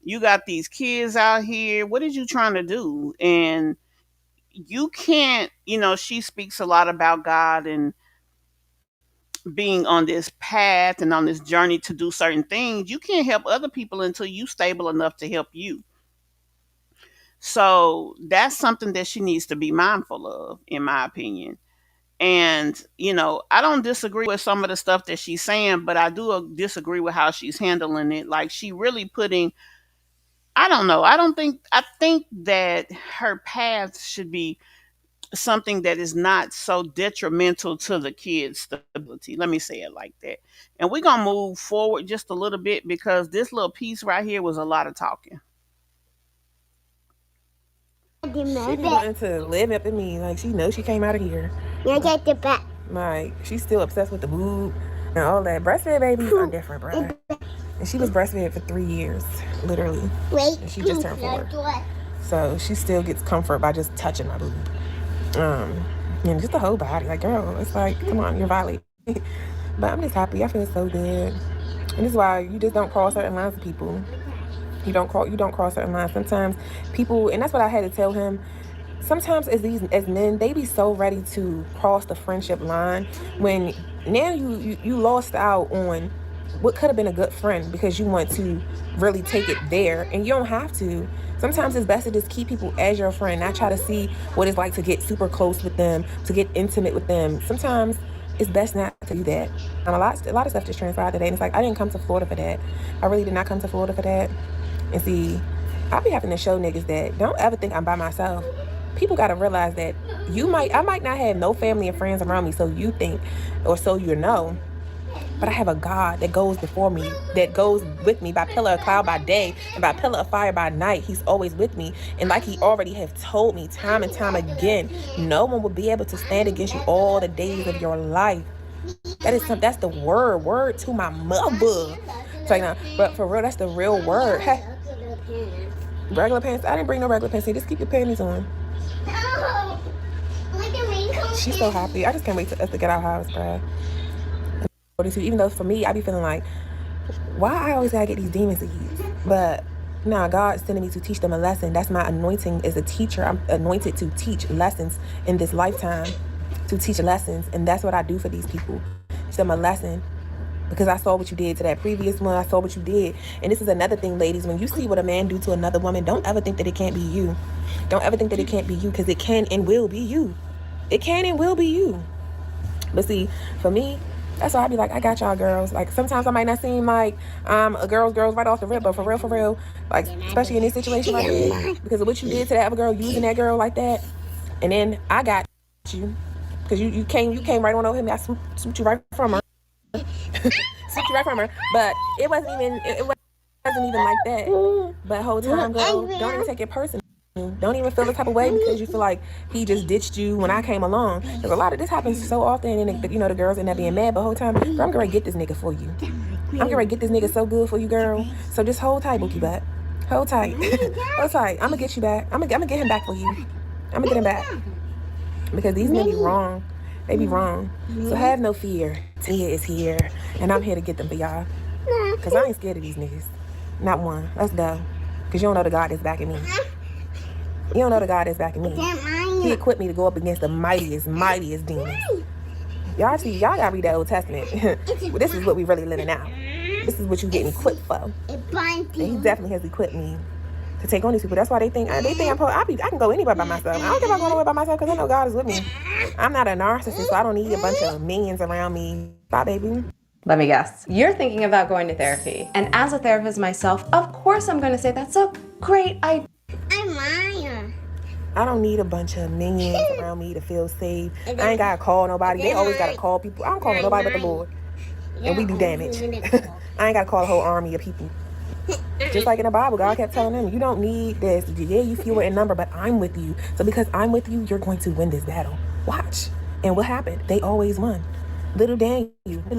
you got these kids out here. What is you trying to do? And you can't, you know, she speaks a lot about God and being on this path and on this journey to do certain things. You can't help other people until you stable enough to help you. So that's something that she needs to be mindful of, in my opinion. And, you know, I don't disagree with some of the stuff that she's saying, but I do disagree with how she's handling it. Like, she really putting, I don't know. I think that her path should be something that is not so detrimental to the kids' stability. Let me say it like that. And we're going to move forward just a little bit, because this little piece right here was a lot of talking. She be wanting to live up in me. Like, she knows she came out of here. Like, she's still obsessed with the boob and all that. Breastfed babies are different, bro. And she was breastfed for 3 years, literally. And she just turned 4. So she still gets comfort by just touching my boob. And just the whole body. Like, girl, it's like, come on, you're violating. But I'm just happy. I feel so good. And this is why you just don't cross certain lines with people. You don't cross certain lines. Sometimes people, and that's what I had to tell him. Sometimes as men, they be so ready to cross the friendship line when now you lost out on what could have been a good friend because you want to really take it there, and you don't have to. Sometimes it's best to just keep people as your friend, not try to see what it's like to get super close with them, to get intimate with them. Sometimes it's best not to do that. And a lot of stuff just transpired today, and it's like I didn't come to Florida for that. I really did not come to Florida for that. And see, I be having to show niggas that don't ever think I'm by myself. People gotta realize that I might not have no family and friends around me, so you think, or so you know, but I have a God that goes before me, that goes with me by pillar of cloud by day and by pillar of fire by night. He's always with me. And like he already have told me time and time again, no one will be able to stand against you all the days of your life. That's the word to my mother. So, but for real, that's the real word. Hey, regular pants? I didn't bring no regular pants. Just keep your panties on. She's so happy. I just can't wait for us to get our house, bruh. Even though for me, I be feeling like, why I always gotta get these demons to use? But nah, God's sending me to teach them a lesson. That's my anointing as a teacher. I'm anointed to teach lessons in this lifetime, to teach lessons. And that's what I do for these people. Teach them a lesson. Because I saw what you did to that previous one. I saw what you did. And this is another thing, ladies. When you see what a man do to another woman, don't ever think that it can't be you. Don't ever think that it can't be you, because it can and will be you. It can and will be you. But see, for me, that's why I be like, I got y'all girls. Like, sometimes I might not seem like I'm a girl's right off the rip, but for real, like, especially in this situation like this, because of what you did to that other girl, using that girl like that. And then I got you, because you came right on over here. I swooped you right from her. Swooped you right from her. But it wasn't even like that. But whole time, girl, don't even take it personal. Don't even feel the type of way because you feel like he just ditched you when I came along. Because a lot of this happens so often, and the girls end up being mad. But whole time, girl, I'm gonna get this nigga for you. I'm gonna get this nigga so good for you, girl. So just hold tight, Bookie butt. Hold tight. Hold tight. I'm gonna get you back. I'm gonna get him back for you. I'm gonna get him back. Because these men be wrong. They be wrong. So have no fear. Tia is here, and I'm here to get them for y'all. Because I ain't scared of these niggas. Not one. Let's go. Because you don't know the God that's backing me. You don't know the God that's backing me. He equipped me to go up against the mightiest demons. Y'all gotta read that Old Testament. This is what we really living out. This is what you getting equipped for. And he definitely has equipped me to take on these people. That's why they think I can go anywhere by myself. I don't care about going anywhere by myself because I know God is with me. I'm not a narcissist, so I don't need a bunch of minions around me. Bye, baby. Let me guess. You're thinking about going to therapy. And as a therapist myself, of course I'm going to say that's a great idea. I don't need a bunch of minions around me to feel safe. I ain't gotta call nobody. They always gotta call people. I don't call nobody but the Lord. And we do damage. I ain't gotta call a whole army of people. Just like in the Bible, God kept telling them, you don't need this. Yeah, you fewer in number, but I'm with you. So because I'm with you, you're going to win this battle. Watch. And what happened? They always won. Little Daniel.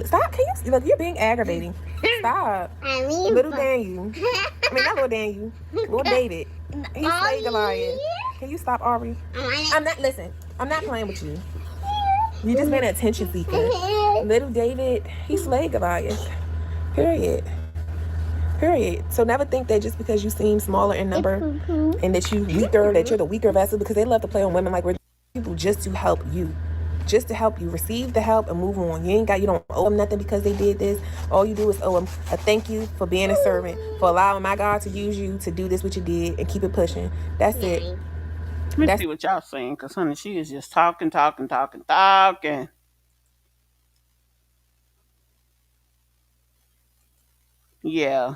Stop. Look, you're being aggravating. Stop. Little Daniel. I mean, not little Daniel. Little David. He slayed Goliath. Can you stop, Aubrey? I'm not playing with you. You just been an attention seeker. Little David, he slayed Goliath. Period. So never think that just because you seem smaller in number and that you're the weaker vessel, because they love to play on women like we're people just to help you. Just to help you receive the help and move on. You don't owe them nothing because they did this. All you do is owe them a thank you for being a servant, for allowing my God to use you to do this what you did, and keep it pushing. That's it. Let me see what y'all saying, because honey, she is just talking. Yeah.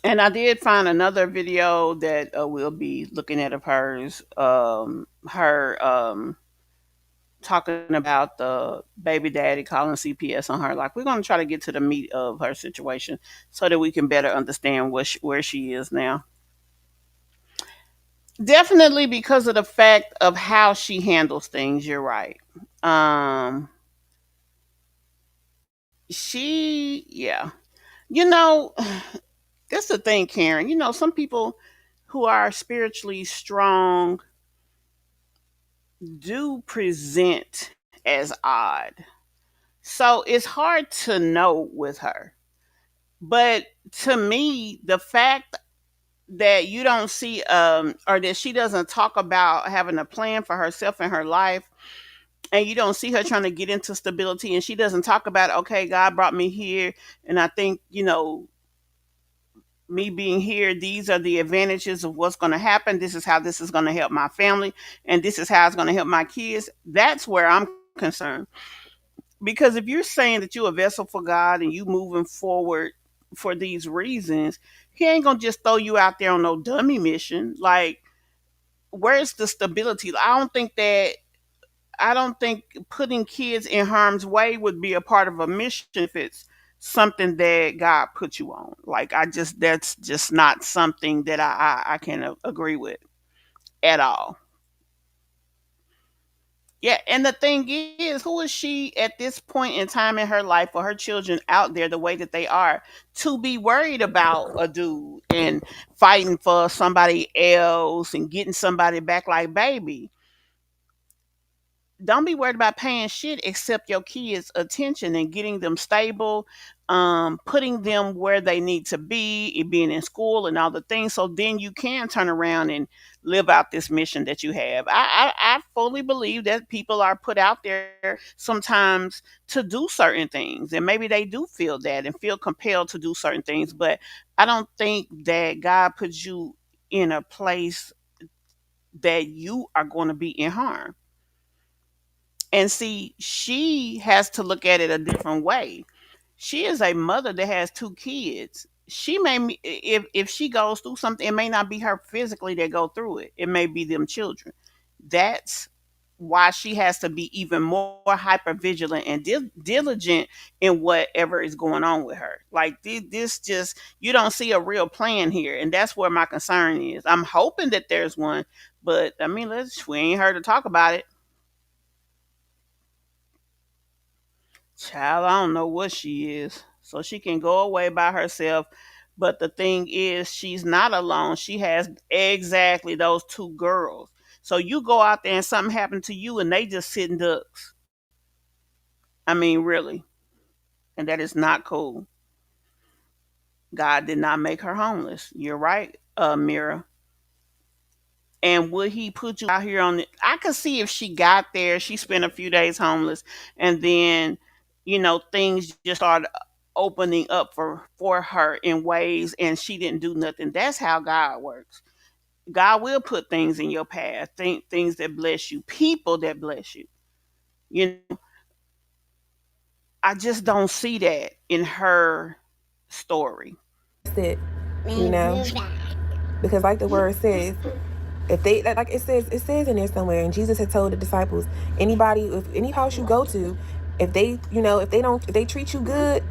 And I did find another video that we'll be looking at of hers. Her talking about the baby daddy calling CPS on her. Like, we're going to try to get to the meat of her situation so that we can better understand where she is now. Definitely because of the fact of how she handles things. You're right. Yeah. You know, that's the thing, Karen. You know, some people who are spiritually strong do present as odd. So it's hard to know with her. But to me, the fact that you don't see or that she doesn't talk about having a plan for herself and her life, and you don't see her trying to get into stability, and she doesn't talk about, okay, God brought me here, and I think, me being here, these are the advantages of what's going to happen. This is how this is going to help my family, and this is how it's going to help my kids. That's where I'm concerned. Because if you're saying that you're a vessel for God and you moving forward for these reasons, He ain't gonna just throw you out there on no dummy mission. Like, where's the stability? I don't think putting kids in harm's way would be a part of a mission if it's something that God put you on. Like, that's just not something that I can agree with at all. Yeah, and the thing is, who is she at this point in time in her life for her children out there the way that they are to be worried about a dude and fighting for somebody else and getting somebody back? Like, baby, don't be worried about paying shit except your kids' attention and getting them stable, putting them where they need to be, it being in school and all the things. So then you can turn around and live out this mission that you have. I fully believe that people are put out there sometimes to do certain things, and maybe they do feel that and feel compelled to do certain things. But I don't think that God puts you in a place that you are going to be in harm. And see, she has to look at it a different way. She is a mother that has two kids. She if she goes through something, it may not be her physically that go through it. It may be them children. That's why she has to be even more hyper vigilant and diligent in whatever is going on with her. Like, this just, you don't see a real plan here, and that's where my concern is. I'm hoping that there's one, but I mean, we ain't heard her talk about it. Child, I don't know what she is. So she can go away by herself. But the thing is, she's not alone. She has exactly those two girls. So you go out there and something happened to you and they just sitting ducks. I mean, really. And that is not cool. God did not make her homeless. You're right, Mira. And would he put you out here on the, I could see if she got there, she spent a few days homeless, and then, things just started opening up for her in ways, and she didn't do nothing. That's how God works. God will put things in your path, things that bless you, people that bless you. You know, I just don't see that in her story. That's it, you know, because like the word says, if they, like it says in there somewhere, and Jesus had told the disciples, anybody, if any house you go to, if they, if they treat you good,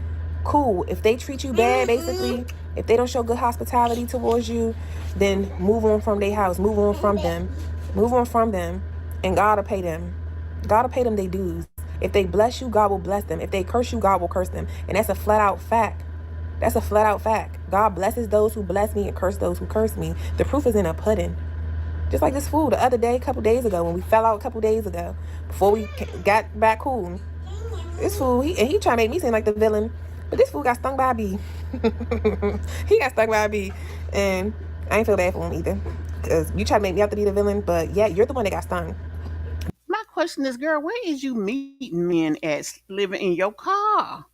cool. If they treat you bad, basically, if they don't show good hospitality towards you, then move on from their house, move on from them, and God will pay them. God will pay them their dues. If they bless you, God will bless them. If they curse you, God will curse them. And that's a flat out fact. That's a flat out fact. God blesses those who bless me and curse those who curse me. The proof is in a pudding. Just like this fool the other day, a couple days ago, when we fell out a couple days ago, before we got back cool. This fool, he trying to make me seem like the villain, but this fool got stung by a bee. He got stung by a bee, and I ain't feel bad for him either, because you try to make me out to be the villain, but yeah, you're the one that got stung. My question is, girl, where is you meeting men at living in your car?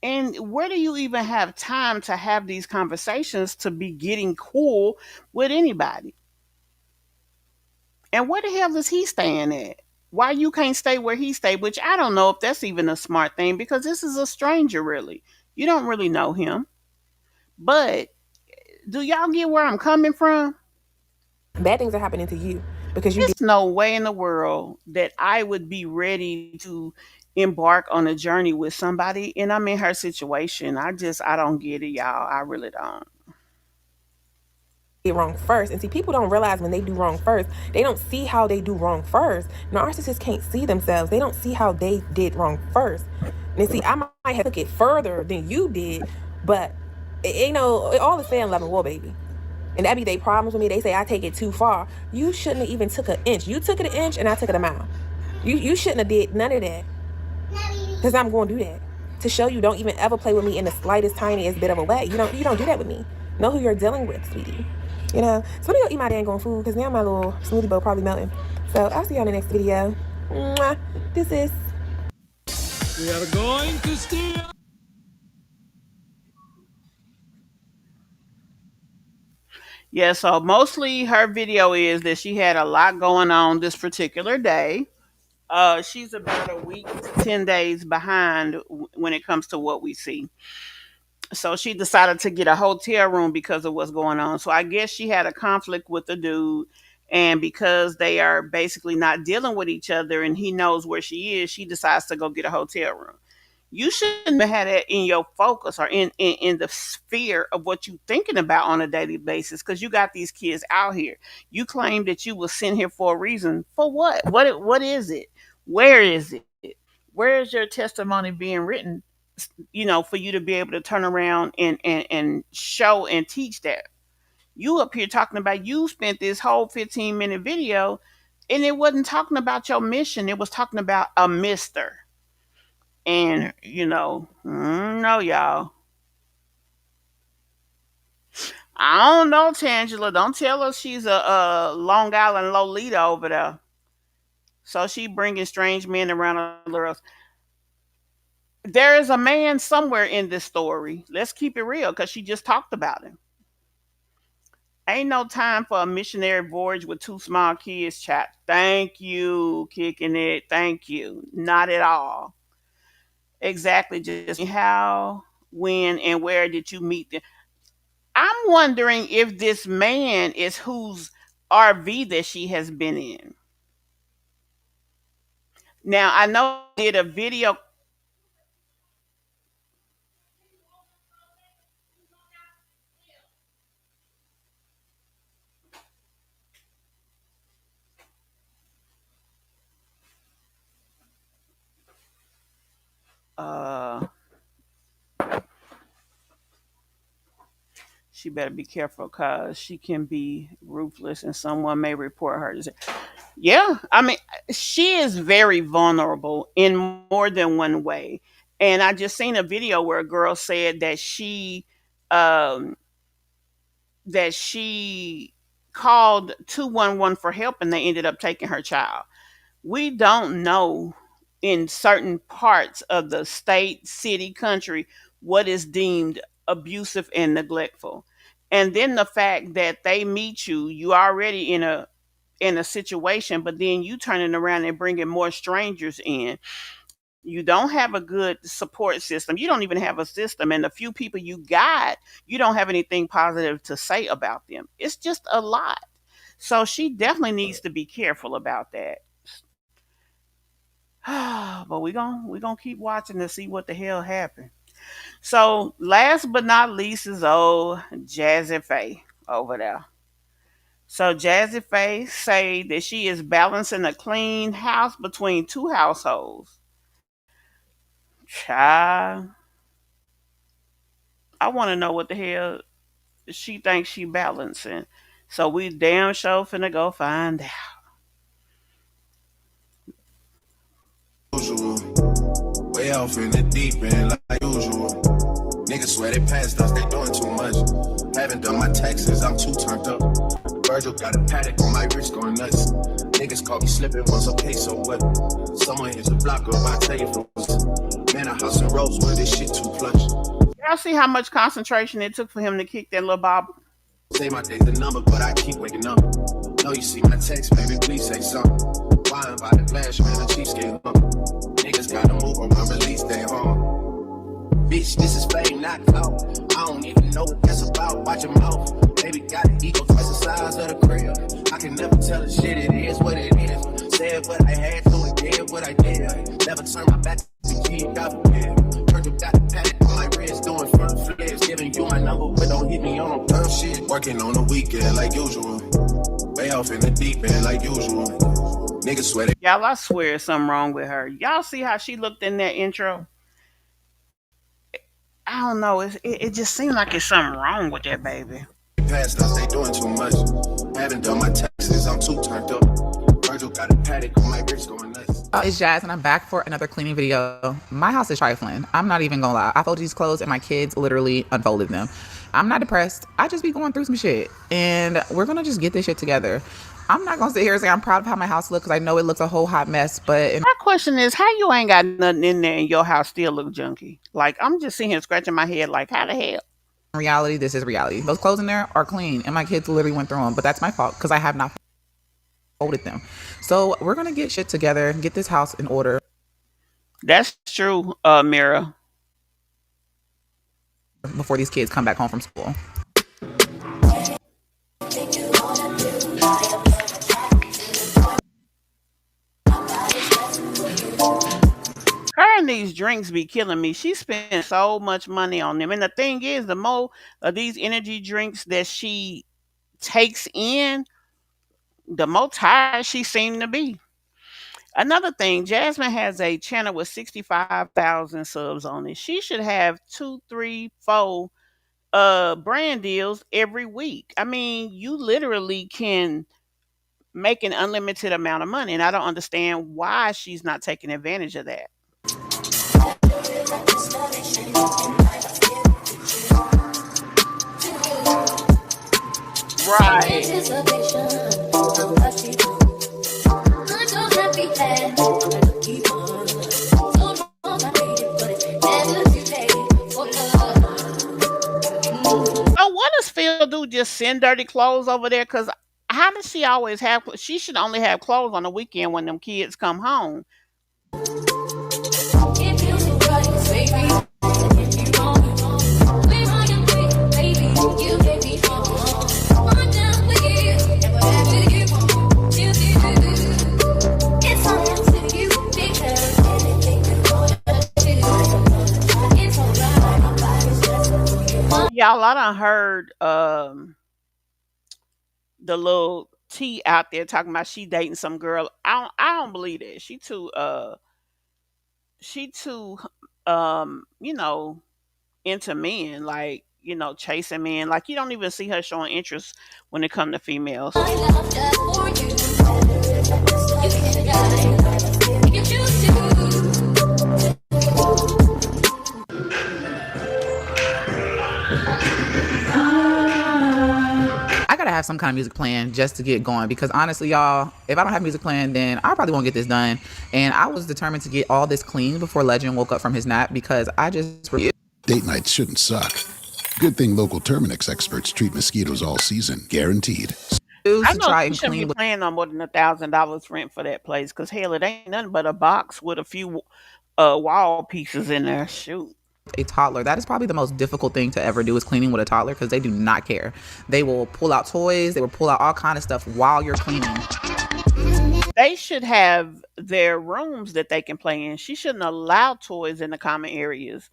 And where do you even have time to have these conversations to be getting cool with anybody? And where the hell is he staying at? Why you can't stay where he stayed? Which I don't know if that's even a smart thing, because this is a stranger, really. You don't really know him. But do y'all get where I'm coming from? Bad things are happening to you because you There's no way in the world that I would be ready to embark on a journey with somebody, and I'm in her situation. I don't get it, y'all. I really don't. did wrong first. And see, people don't realize when they do wrong first, they don't see how they do wrong first. Narcissists can't see themselves. They don't see how they did wrong first. And see, I might have took it further than you did, but it all is fair in love and war, baby. And that be they problems with me. They say I take it too far. You shouldn't have even took an inch. You took it an inch and I took it a mile. You shouldn't have did none of that. Because I'm going to do that. To show you, don't even ever play with me in the slightest, tiniest bit of a way. You don't do that with me. Know who you're dealing with, sweetie. You know? So let me go eat my dang going food, because now my little smoothie bowl probably melting. So I'll see you on the next video. Mwah. This is... We are going to steal. Yeah, so mostly her video is that she had a lot going on this particular day. She's about a week to 10 days behind when it comes to what we see. So she decided to get a hotel room because of what's going on. So I guess she had a conflict with the dude. And because they are basically not dealing with each other and he knows where she is, she decides to go get a hotel room. You shouldn't have that in your focus or in the sphere of what you're thinking about on a daily basis, because you got these kids out here. You claim that you were sent here for a reason. For what? What is it? Where is it? Where is your testimony being written? For you to be able to turn around and show and teach that. You up here talking about you spent this whole 15-minute video and it wasn't talking about your mission. It was talking about a mister. And, no, y'all. I don't know, Tangela. Don't tell her she's a Long Island Lolita over there. So she bringing strange men around the girls. There is a man somewhere in this story. Let's keep it real, because she just talked about him. Ain't no time for a missionary voyage with two small kids, chat. Thank you, kicking it. Thank you. Not at all. Exactly. Just how, when, and where did you meet them? I'm wondering if this man is whose RV that she has been in. Now, I know I did a video. Uh, she better be careful because she can be ruthless and someone may report her. Yeah, I mean, she is very vulnerable in more than one way. And I just seen a video where a girl said um, that she called 211 for help and they ended up taking her child. We don't know in certain parts of the state, city, country what is deemed abusive and neglectful. And then the fact that they meet you, you already in a situation, but then you turning around and bringing more strangers in. You don't have a good support system. You don't even have a system. And the few people you got, you don't have anything positive to say about them. It's just a lot. So she definitely needs to be careful about that. But we're gonna keep watching to see what the hell happened. So last but not least is old Jazzy Faye over there. So Jazzy Faye say that she is balancing a clean house between two households. Child, I want to know what the hell she thinks she balancing. So we damn sure finna go find out. Usual. Way off in the deep end like usual. Niggas swear they passed us, they doing too much. Haven't done my taxes, I'm too turned up. Virgil got a paddock on my wrist going nuts. Niggas caught me slipping once, okay, so what? Someone hit the block up, I tell you if it was. Man, a house in Rosewood, this shit too plush. Y'all see how much concentration it took for him to kick that little bob? Say my day's the number, but I keep waking up. No, you see my text, baby, please say something. Wine by the flash, man, the cheapskate up. Niggas gotta move on my release day, Bitch, this is fame, not clout. I don't even know what that's about. Watch your mouth. Baby got an ego twice the size of the crib. I can never tell a shit, it is what it is. Said what I had to and did what I did. Never turn my back to the G, God forbid. Virgil got the paddock on my wrist, doing front flips. Giving you my number, but don't hit me on no dumb shit. Working on the weekend like usual. Way off in the deep end like usual. Niggas swear. Y'all, I swear there's something wrong with her. Y'all see how she looked in that intro? I don't know. It just seems like it's something wrong with that baby. Past us, they doing too much. Haven't done my taxes, I'm too turned up. Virgil got a paddock on my wrist going nuts. It's Jazz, and I'm back for another cleaning video. My house is trifling. I'm not even gonna lie. I folded these clothes, and my kids literally unfolded them. I'm not depressed. I just be going through some shit, and we're gonna just get this shit together. I'm not gonna sit here and say I'm proud of how my house looks, because I know it looks a whole hot mess, but My question is, how you ain't got nothing in there and your house still look junky? Like, I'm just sitting here scratching my head like, how the hell? in reality, this is reality. Those clothes in there are clean, and my kids literally went through them, but that's my fault, because I have not folded them. So we're gonna get shit together, get this house in order. That's true, Mira. Before these kids come back home from school. Her and these drinks be killing me. She spends so much money on them. And the thing is, the more of these energy drinks that she takes in, the more tired she seems to be. Another thing, Jasmine has a channel with 65,000 subs on it. She should have two, three, four brand deals every week. I mean, you literally can make an unlimited amount of money, and I don't understand why she's not taking advantage of that. Right. So what does Phil do? Just send dirty clothes over there? Cause how does she always have? She should only have clothes on the weekend when them kids come home. Y'all, I done heard the little T out there talking about she dating some girl. I don't believe that. She too you know, into men, like, you know, chasing men. Like, you don't even see her showing interest when it comes to females. I gotta have some kind of music playing just to get going, because honestly, y'all, if I don't have music playing, then I probably won't get this done. And I was determined to get all this clean before Legend woke up from his nap, because I just Date nights shouldn't suck. Good thing local Terminix experts treat mosquitoes all season, guaranteed. I know she shouldn't be paying no more than $1,000 rent for that place, because hell, it ain't nothing but a box with a few wall pieces in there. Shoot. a toddler. That is probably the most difficult thing to ever do, is cleaning with a toddler, because they do not care. They will pull out toys, they will pull out all kind of stuff while you're cleaning. They should have their rooms that they can play in. She shouldn't allow toys in the common areas.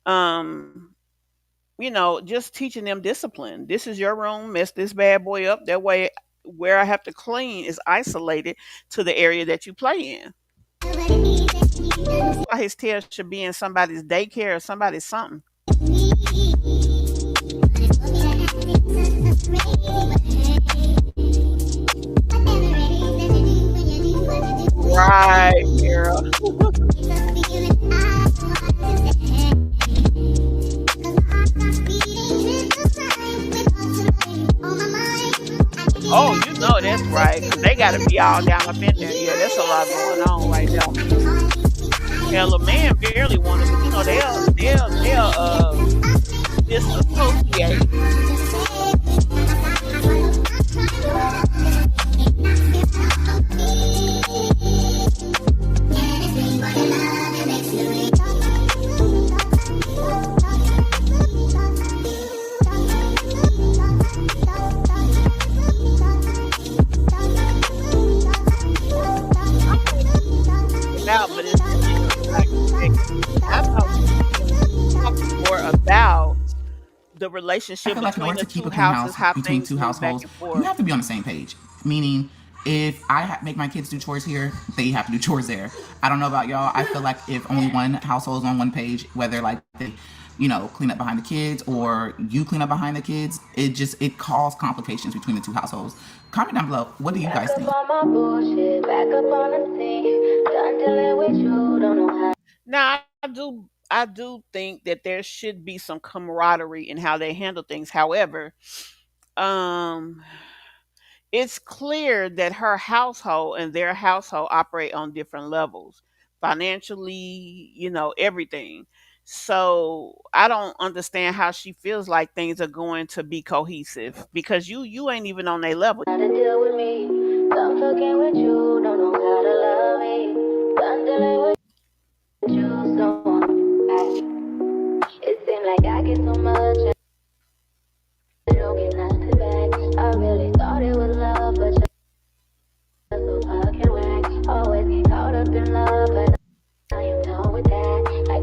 Um, you know, just teaching them discipline. This is your room, mess this bad boy up. That way, where I have to clean is isolated to the area that you play in. Why his tail should be in somebody's daycare or somebody's something. Right, girl. Oh, you know that's right. 'Cause they got to be all down up in there. Yeah, that's a lot going on right there. Hell, a man barely want to, you know, they'll disassociate. About, but it's like, I'm talking more about the relationship I feel like in between order the to keep two a clean houses, house how between things two move back households, and you forth. have to be on the same page. Meaning, if I make my kids do chores here, they have to do chores there. I don't know about y'all. I feel like if only one household is on one page, whether like they clean up behind the kids, or you clean up behind the kids. It caused complications between the two households. Comment down below, what do you guys think? Now I do think that there should be some camaraderie in how they handle things. However, um it's clear that her household and their household operate on different levels financially, everything. So I don't understand how she feels like things are going to be cohesive because you ain't even on their level.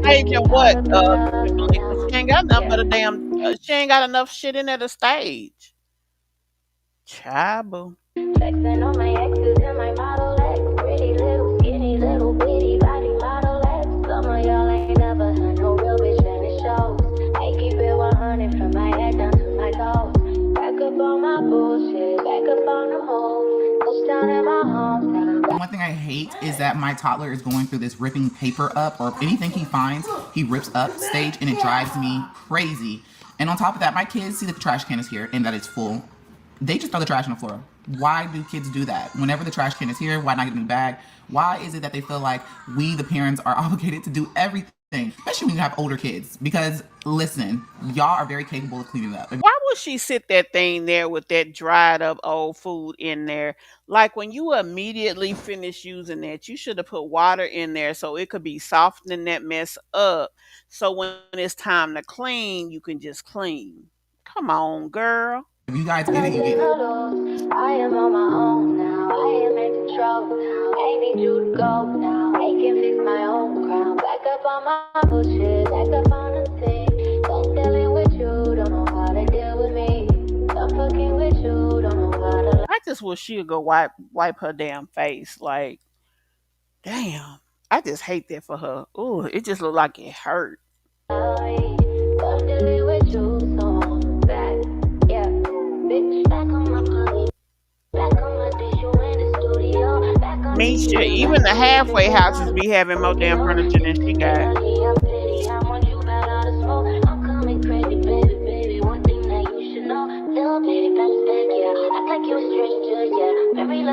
Stage and what, Kimberly? 'Cause she ain't got nothing but a damn. She ain't got enough shit in there to stage. Child. Flexing on my exes and my Model X. Pretty little skinny little bitty body Model X. Some of y'all ain't never had no real bitch and it shows. I keep it 100 from my head down to my toes. Back up on my bullshit, back up on the hole. Touchdown in my hometown. One thing I hate is that my toddler is going through this ripping paper up, or anything he finds, he rips up stage, and it drives me crazy. And on top of that, my kids see that the trash can is here and that it's full. They just throw the trash on the floor. Why do kids do that? Whenever the trash can is here, why not get in the bag? Why is it that they feel like we, the parents, are obligated to do everything? Especially when you have older kids. Because, listen, y'all are very capable of cleaning up. Why would she sit that thing there with that dried up old food in there? Like when you immediately finish using that, you should have put water in there so it could be softening that mess up. So when it's time to clean, you can just clean. Come on, girl. If you guys get it, you get it. I am on my own now. I am in control now. I need you to go now. I can fix my own crown. Back up on my bullshit. Back up on the scene. Don't dealing with you. Don't know how to deal with me. Don't fucking with you. Don't know how to. I just wish she'd go wipe her damn face. Like, damn. I just hate that for her. Ooh, it just looked like it hurt. Don't dealing with you. So I'm back. Yeah. Bitch, back on my police. Back on my dish. You in the studio. Back on Me the shit. Even the halfway houses be having more damn furniture than she got.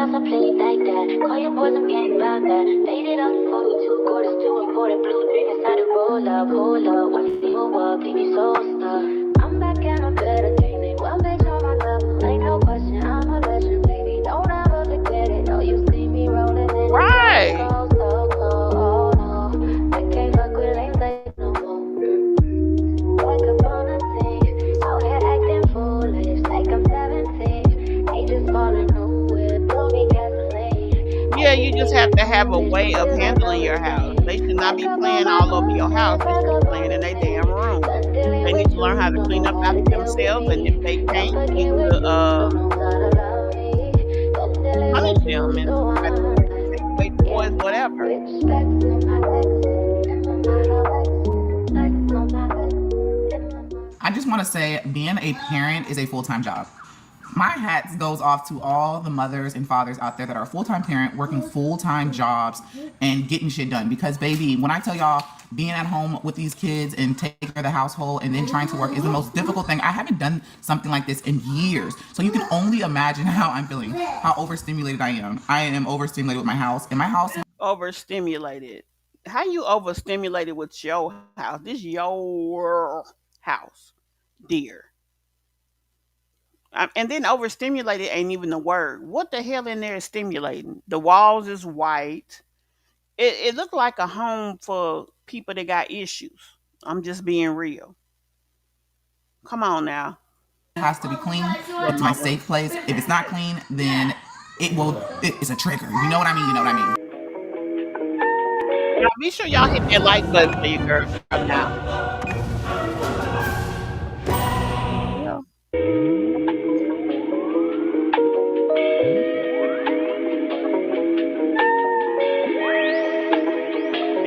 I play like that. Call your boys, I'm getting about that. Faded up for me, 2 quarters, 2 important blue, 3 inside the roll up, hold up. Watch me move up, leave me so stuck. I'm back and I'm better, thing. They one bitch on my level, ain't no question. I'm a legend, baby. Don't ever forget it. No, you see me rolling in. Right. So cold, oh no. I can't fuck with lanes like no more. Back up on the scene, out here acting foolish, like I'm 17. Ain't just falling nowhere, blow me gasoline. Yeah, you just have to have a way of handling your house. They should not be playing all over your house. They should be playing in their damn room. They need to learn how to clean up after themselves, and if they can't, you need to punish them and take away toys, whatever. I just want to say, being a parent is a full-time job. My hat goes off to all the mothers and fathers out there that are a full-time parent, working full-time jobs and getting shit done. Because, baby, when I tell y'all, being at home with these kids and taking care of the household and then trying to work is the most difficult thing. I haven't done something like this in years. So you can only imagine how I'm feeling, how overstimulated I am. I am overstimulated with my house. And my house... Overstimulated. How you overstimulated with your house? This your house, dear. And then overstimulated ain't even the word. What the hell in there is stimulating? The walls is white. It looked like a home for people that got issues. I'm just being real. Come on now. has to be clean. Your It's my mama. safe place. If it's not clean, then it's a trigger. You know what I mean? You know what I mean? Now be sure y'all hit that like button for your girl now. Yeah.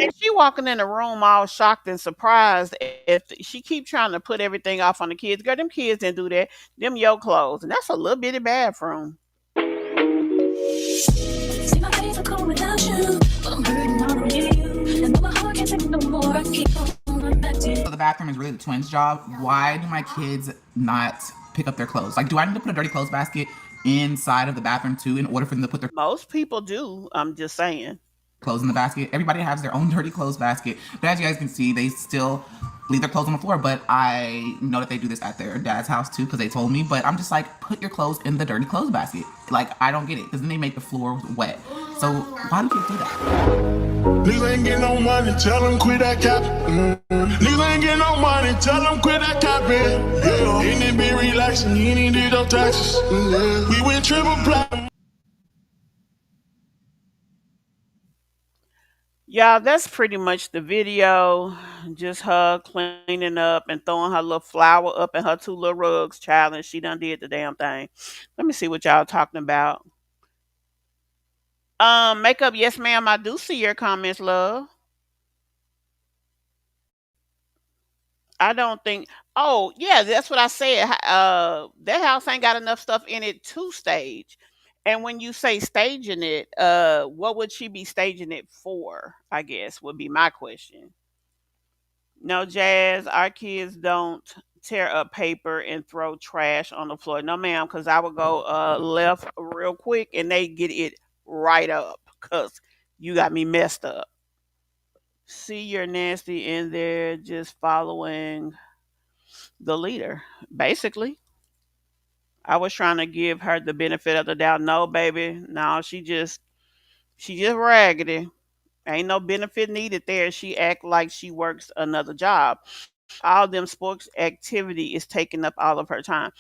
And she walking in the room all shocked and surprised if she keep trying to put everything off on the kids, girl, them kids didn't do that. Them your clothes, and that's a little bitty bathroom. See my face, I'm cold without you. I'm hurting all over you. And though my heart can't take no more, I keep on running back to you. So the bathroom is really the twins' job. Why do my kids not pick up their clothes? Like, do I need to put a dirty clothes basket inside of the bathroom too in order for them to put their Most people do. I'm just saying. clothes in the basket? Everybody has their own dirty clothes basket. But as you guys can see, they still leave their clothes on the floor. But I know that they do this at their dad's house too because they told me. But I'm just like, put your clothes in the dirty clothes basket. Like, I don't get it because then they make the floor wet. So why do kids do that? Niggas ain't getting no money, tell them quit that cap. Niggas ain't getting no money, tell them quit that capping. Yeah, you need to be relaxing, you need to do those taxes. We went triple platinum. Yeah, that's pretty much the video. Just her cleaning up and throwing her little flower up in her two little rugs, child, and she done did the damn thing. Let me see what y'all talking about. Makeup, yes, ma'am. I do see your comments, love. I don't think. Oh, yeah, that's what I said. That house ain't got enough stuff in it to stage. And when you say staging it, what would she be staging it for? I guess would be my question. No, Jazz, our kids don't tear up paper and throw trash on the floor. No, ma'am, because I would go left real quick and they get it right up because you got me messed up. See, you're nasty in there just following the leader. Basically, I was trying to give her the benefit of the doubt. No, baby, no, she just raggedy. Ain't no benefit needed there. She act like she works another job. All them sports activity is taking up all of her time.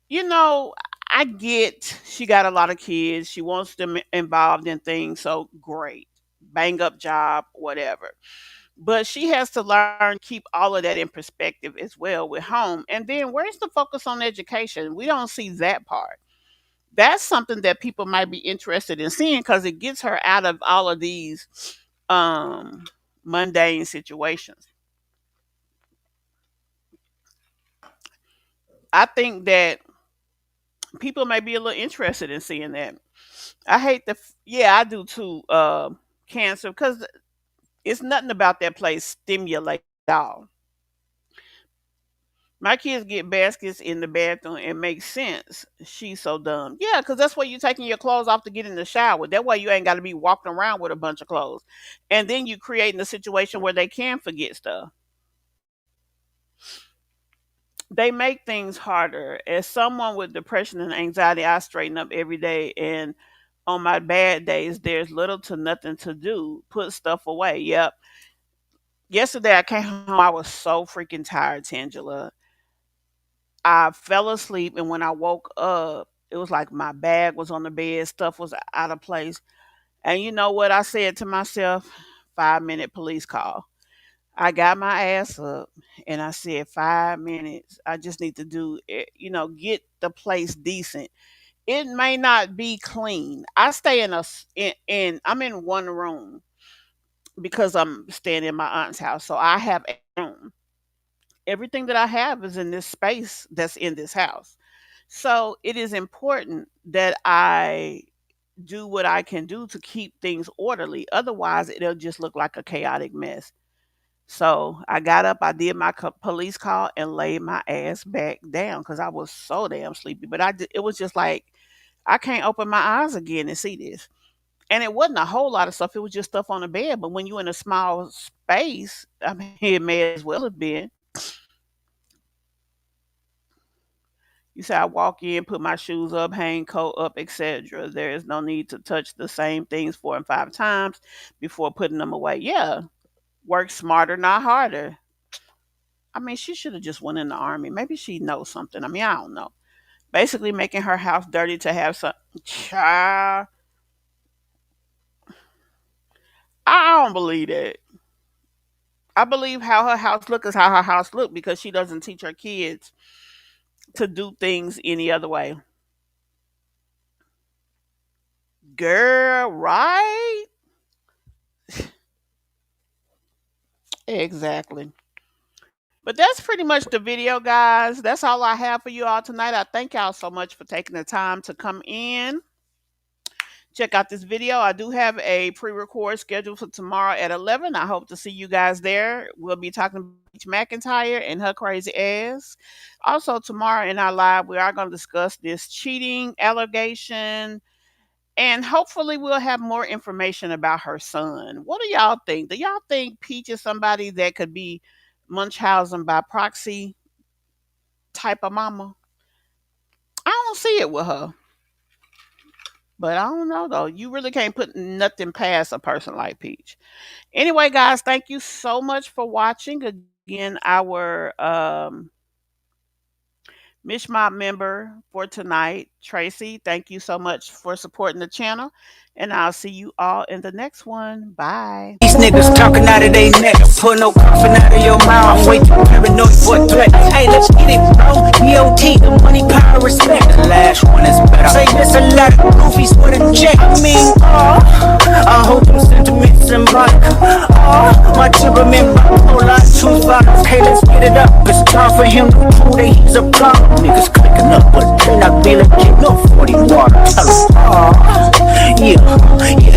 You know, I get she got a lot of kids. She wants them involved in things. So great. Bang up job, whatever. But she has to learn keep all of that in perspective as well with home. And then where's the focus on education? We don't see that part. That's something that people might be interested in seeing because it gets her out of all of these um mundane situations. I think that people may be a little interested in seeing that. I hate yeah, I do too, cancer, because it's nothing about that place stimulate at all. My kids get baskets in the bathroom. It makes sense. She's so dumb. Yeah, because that's where you're taking your clothes off to get in the shower. That way you ain't got to be walking around with a bunch of clothes. And then you creating a situation where they can forget stuff. They make things harder. As someone with depression and anxiety, I straighten up every day. And on my bad days, there's little to nothing to do. Put stuff away. Yep. Yesterday I came home. I was so freaking tired, Tangela. I fell asleep, and when I woke up, it was like my bag was on the bed, stuff was out of place. And you know what I said to myself? 5 minute police call. I got my ass up and I said 5 minutes. I just need to do it, get the place decent. It may not be clean. I stay I'm in one room because I'm staying in my aunt's house. So I have a room. Everything that I have is in this space that's in this house. So it is important that I do what I can do to keep things orderly. Otherwise, it'll just look like a chaotic mess. So I got up, I did my police call, and laid my ass back down because I was so damn sleepy. But it was just like I can't open my eyes again and see this. And it wasn't a whole lot of stuff. It was just stuff on the bed. But when you're in a small space, I mean, it may as well have been. You say I walk in, put my shoes up, hang coat up, etc. There is no need to touch the same things 4 and 5 times before putting them away. Yeah, work smarter, not harder. I mean, she should have just went in the army. Maybe she knows something. I mean, I don't know. Basically, making her house dirty to have some. Child, I don't believe that. I believe how her house look is how her house look because she doesn't teach her kids to do things any other way. Girl, right? Exactly. But that's pretty much the video, guys. That's all I have for you all tonight. I thank y'all so much for taking the time to come in. Check out this video. I do have a pre-record scheduled for tomorrow at 11. I hope to see you guys there. We'll be talking about Peach McIntyre and her crazy ass. Also, tomorrow in our live, we are going to discuss this cheating allegation. And hopefully we'll have more information about her son. What do y'all think? Do y'all think Peach is somebody that could be Munchausen by proxy type of mama? I don't see it with her. But I don't know though. You really can't put nothing past a person like Peach. Anyway, guys, thank you so much for watching. Again, our Mish MObb member for tonight, Tracy. Thank you so much for supporting the channel. And I'll see you all in the next one. Bye. These niggas talking out of their neck. Put no coffin out of your mouth. I'm way too paranoid for a threat. Hey, let's get it, bro. DOT, the money, power, respect. The last one is better. Say this a lot of goofies with a check. I hope them sentiments symbolic. My temperament bipolar, two violence. Hey, let's get it up. It's time for him to prove that he's a problem. Niggas clicking up, but they not feeling getting up 40 water. Tell them, yeah,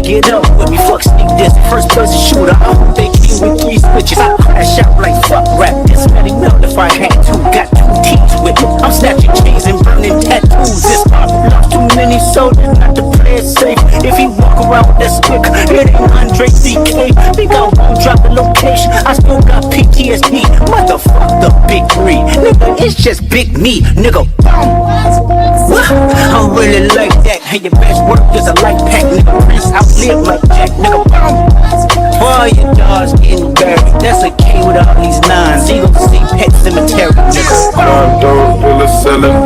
get up with me. Fuck sneak this, first person shooter. I hope they came with 3 switches. I crash out like fuck rap. This let him melt if I had to. Got 2 teeth with me. I'm snatching chains and burning tattoos. This pop lost too many soldiers not to play it safe. If he walk around with that stick, it ain't Andre CK. Think I won't drop the location. I still got PTSD. Motherfuck the big 3. Nigga, it's just big me. Nigga, I really like that. Hey, your best work is a light pack. Nigga, Prince outlive like Jack. Nigga, boy, your dog's getting buried. That's a K with all these 9s. You gon' see Pet Cemetery. Nigga, dope, full of selling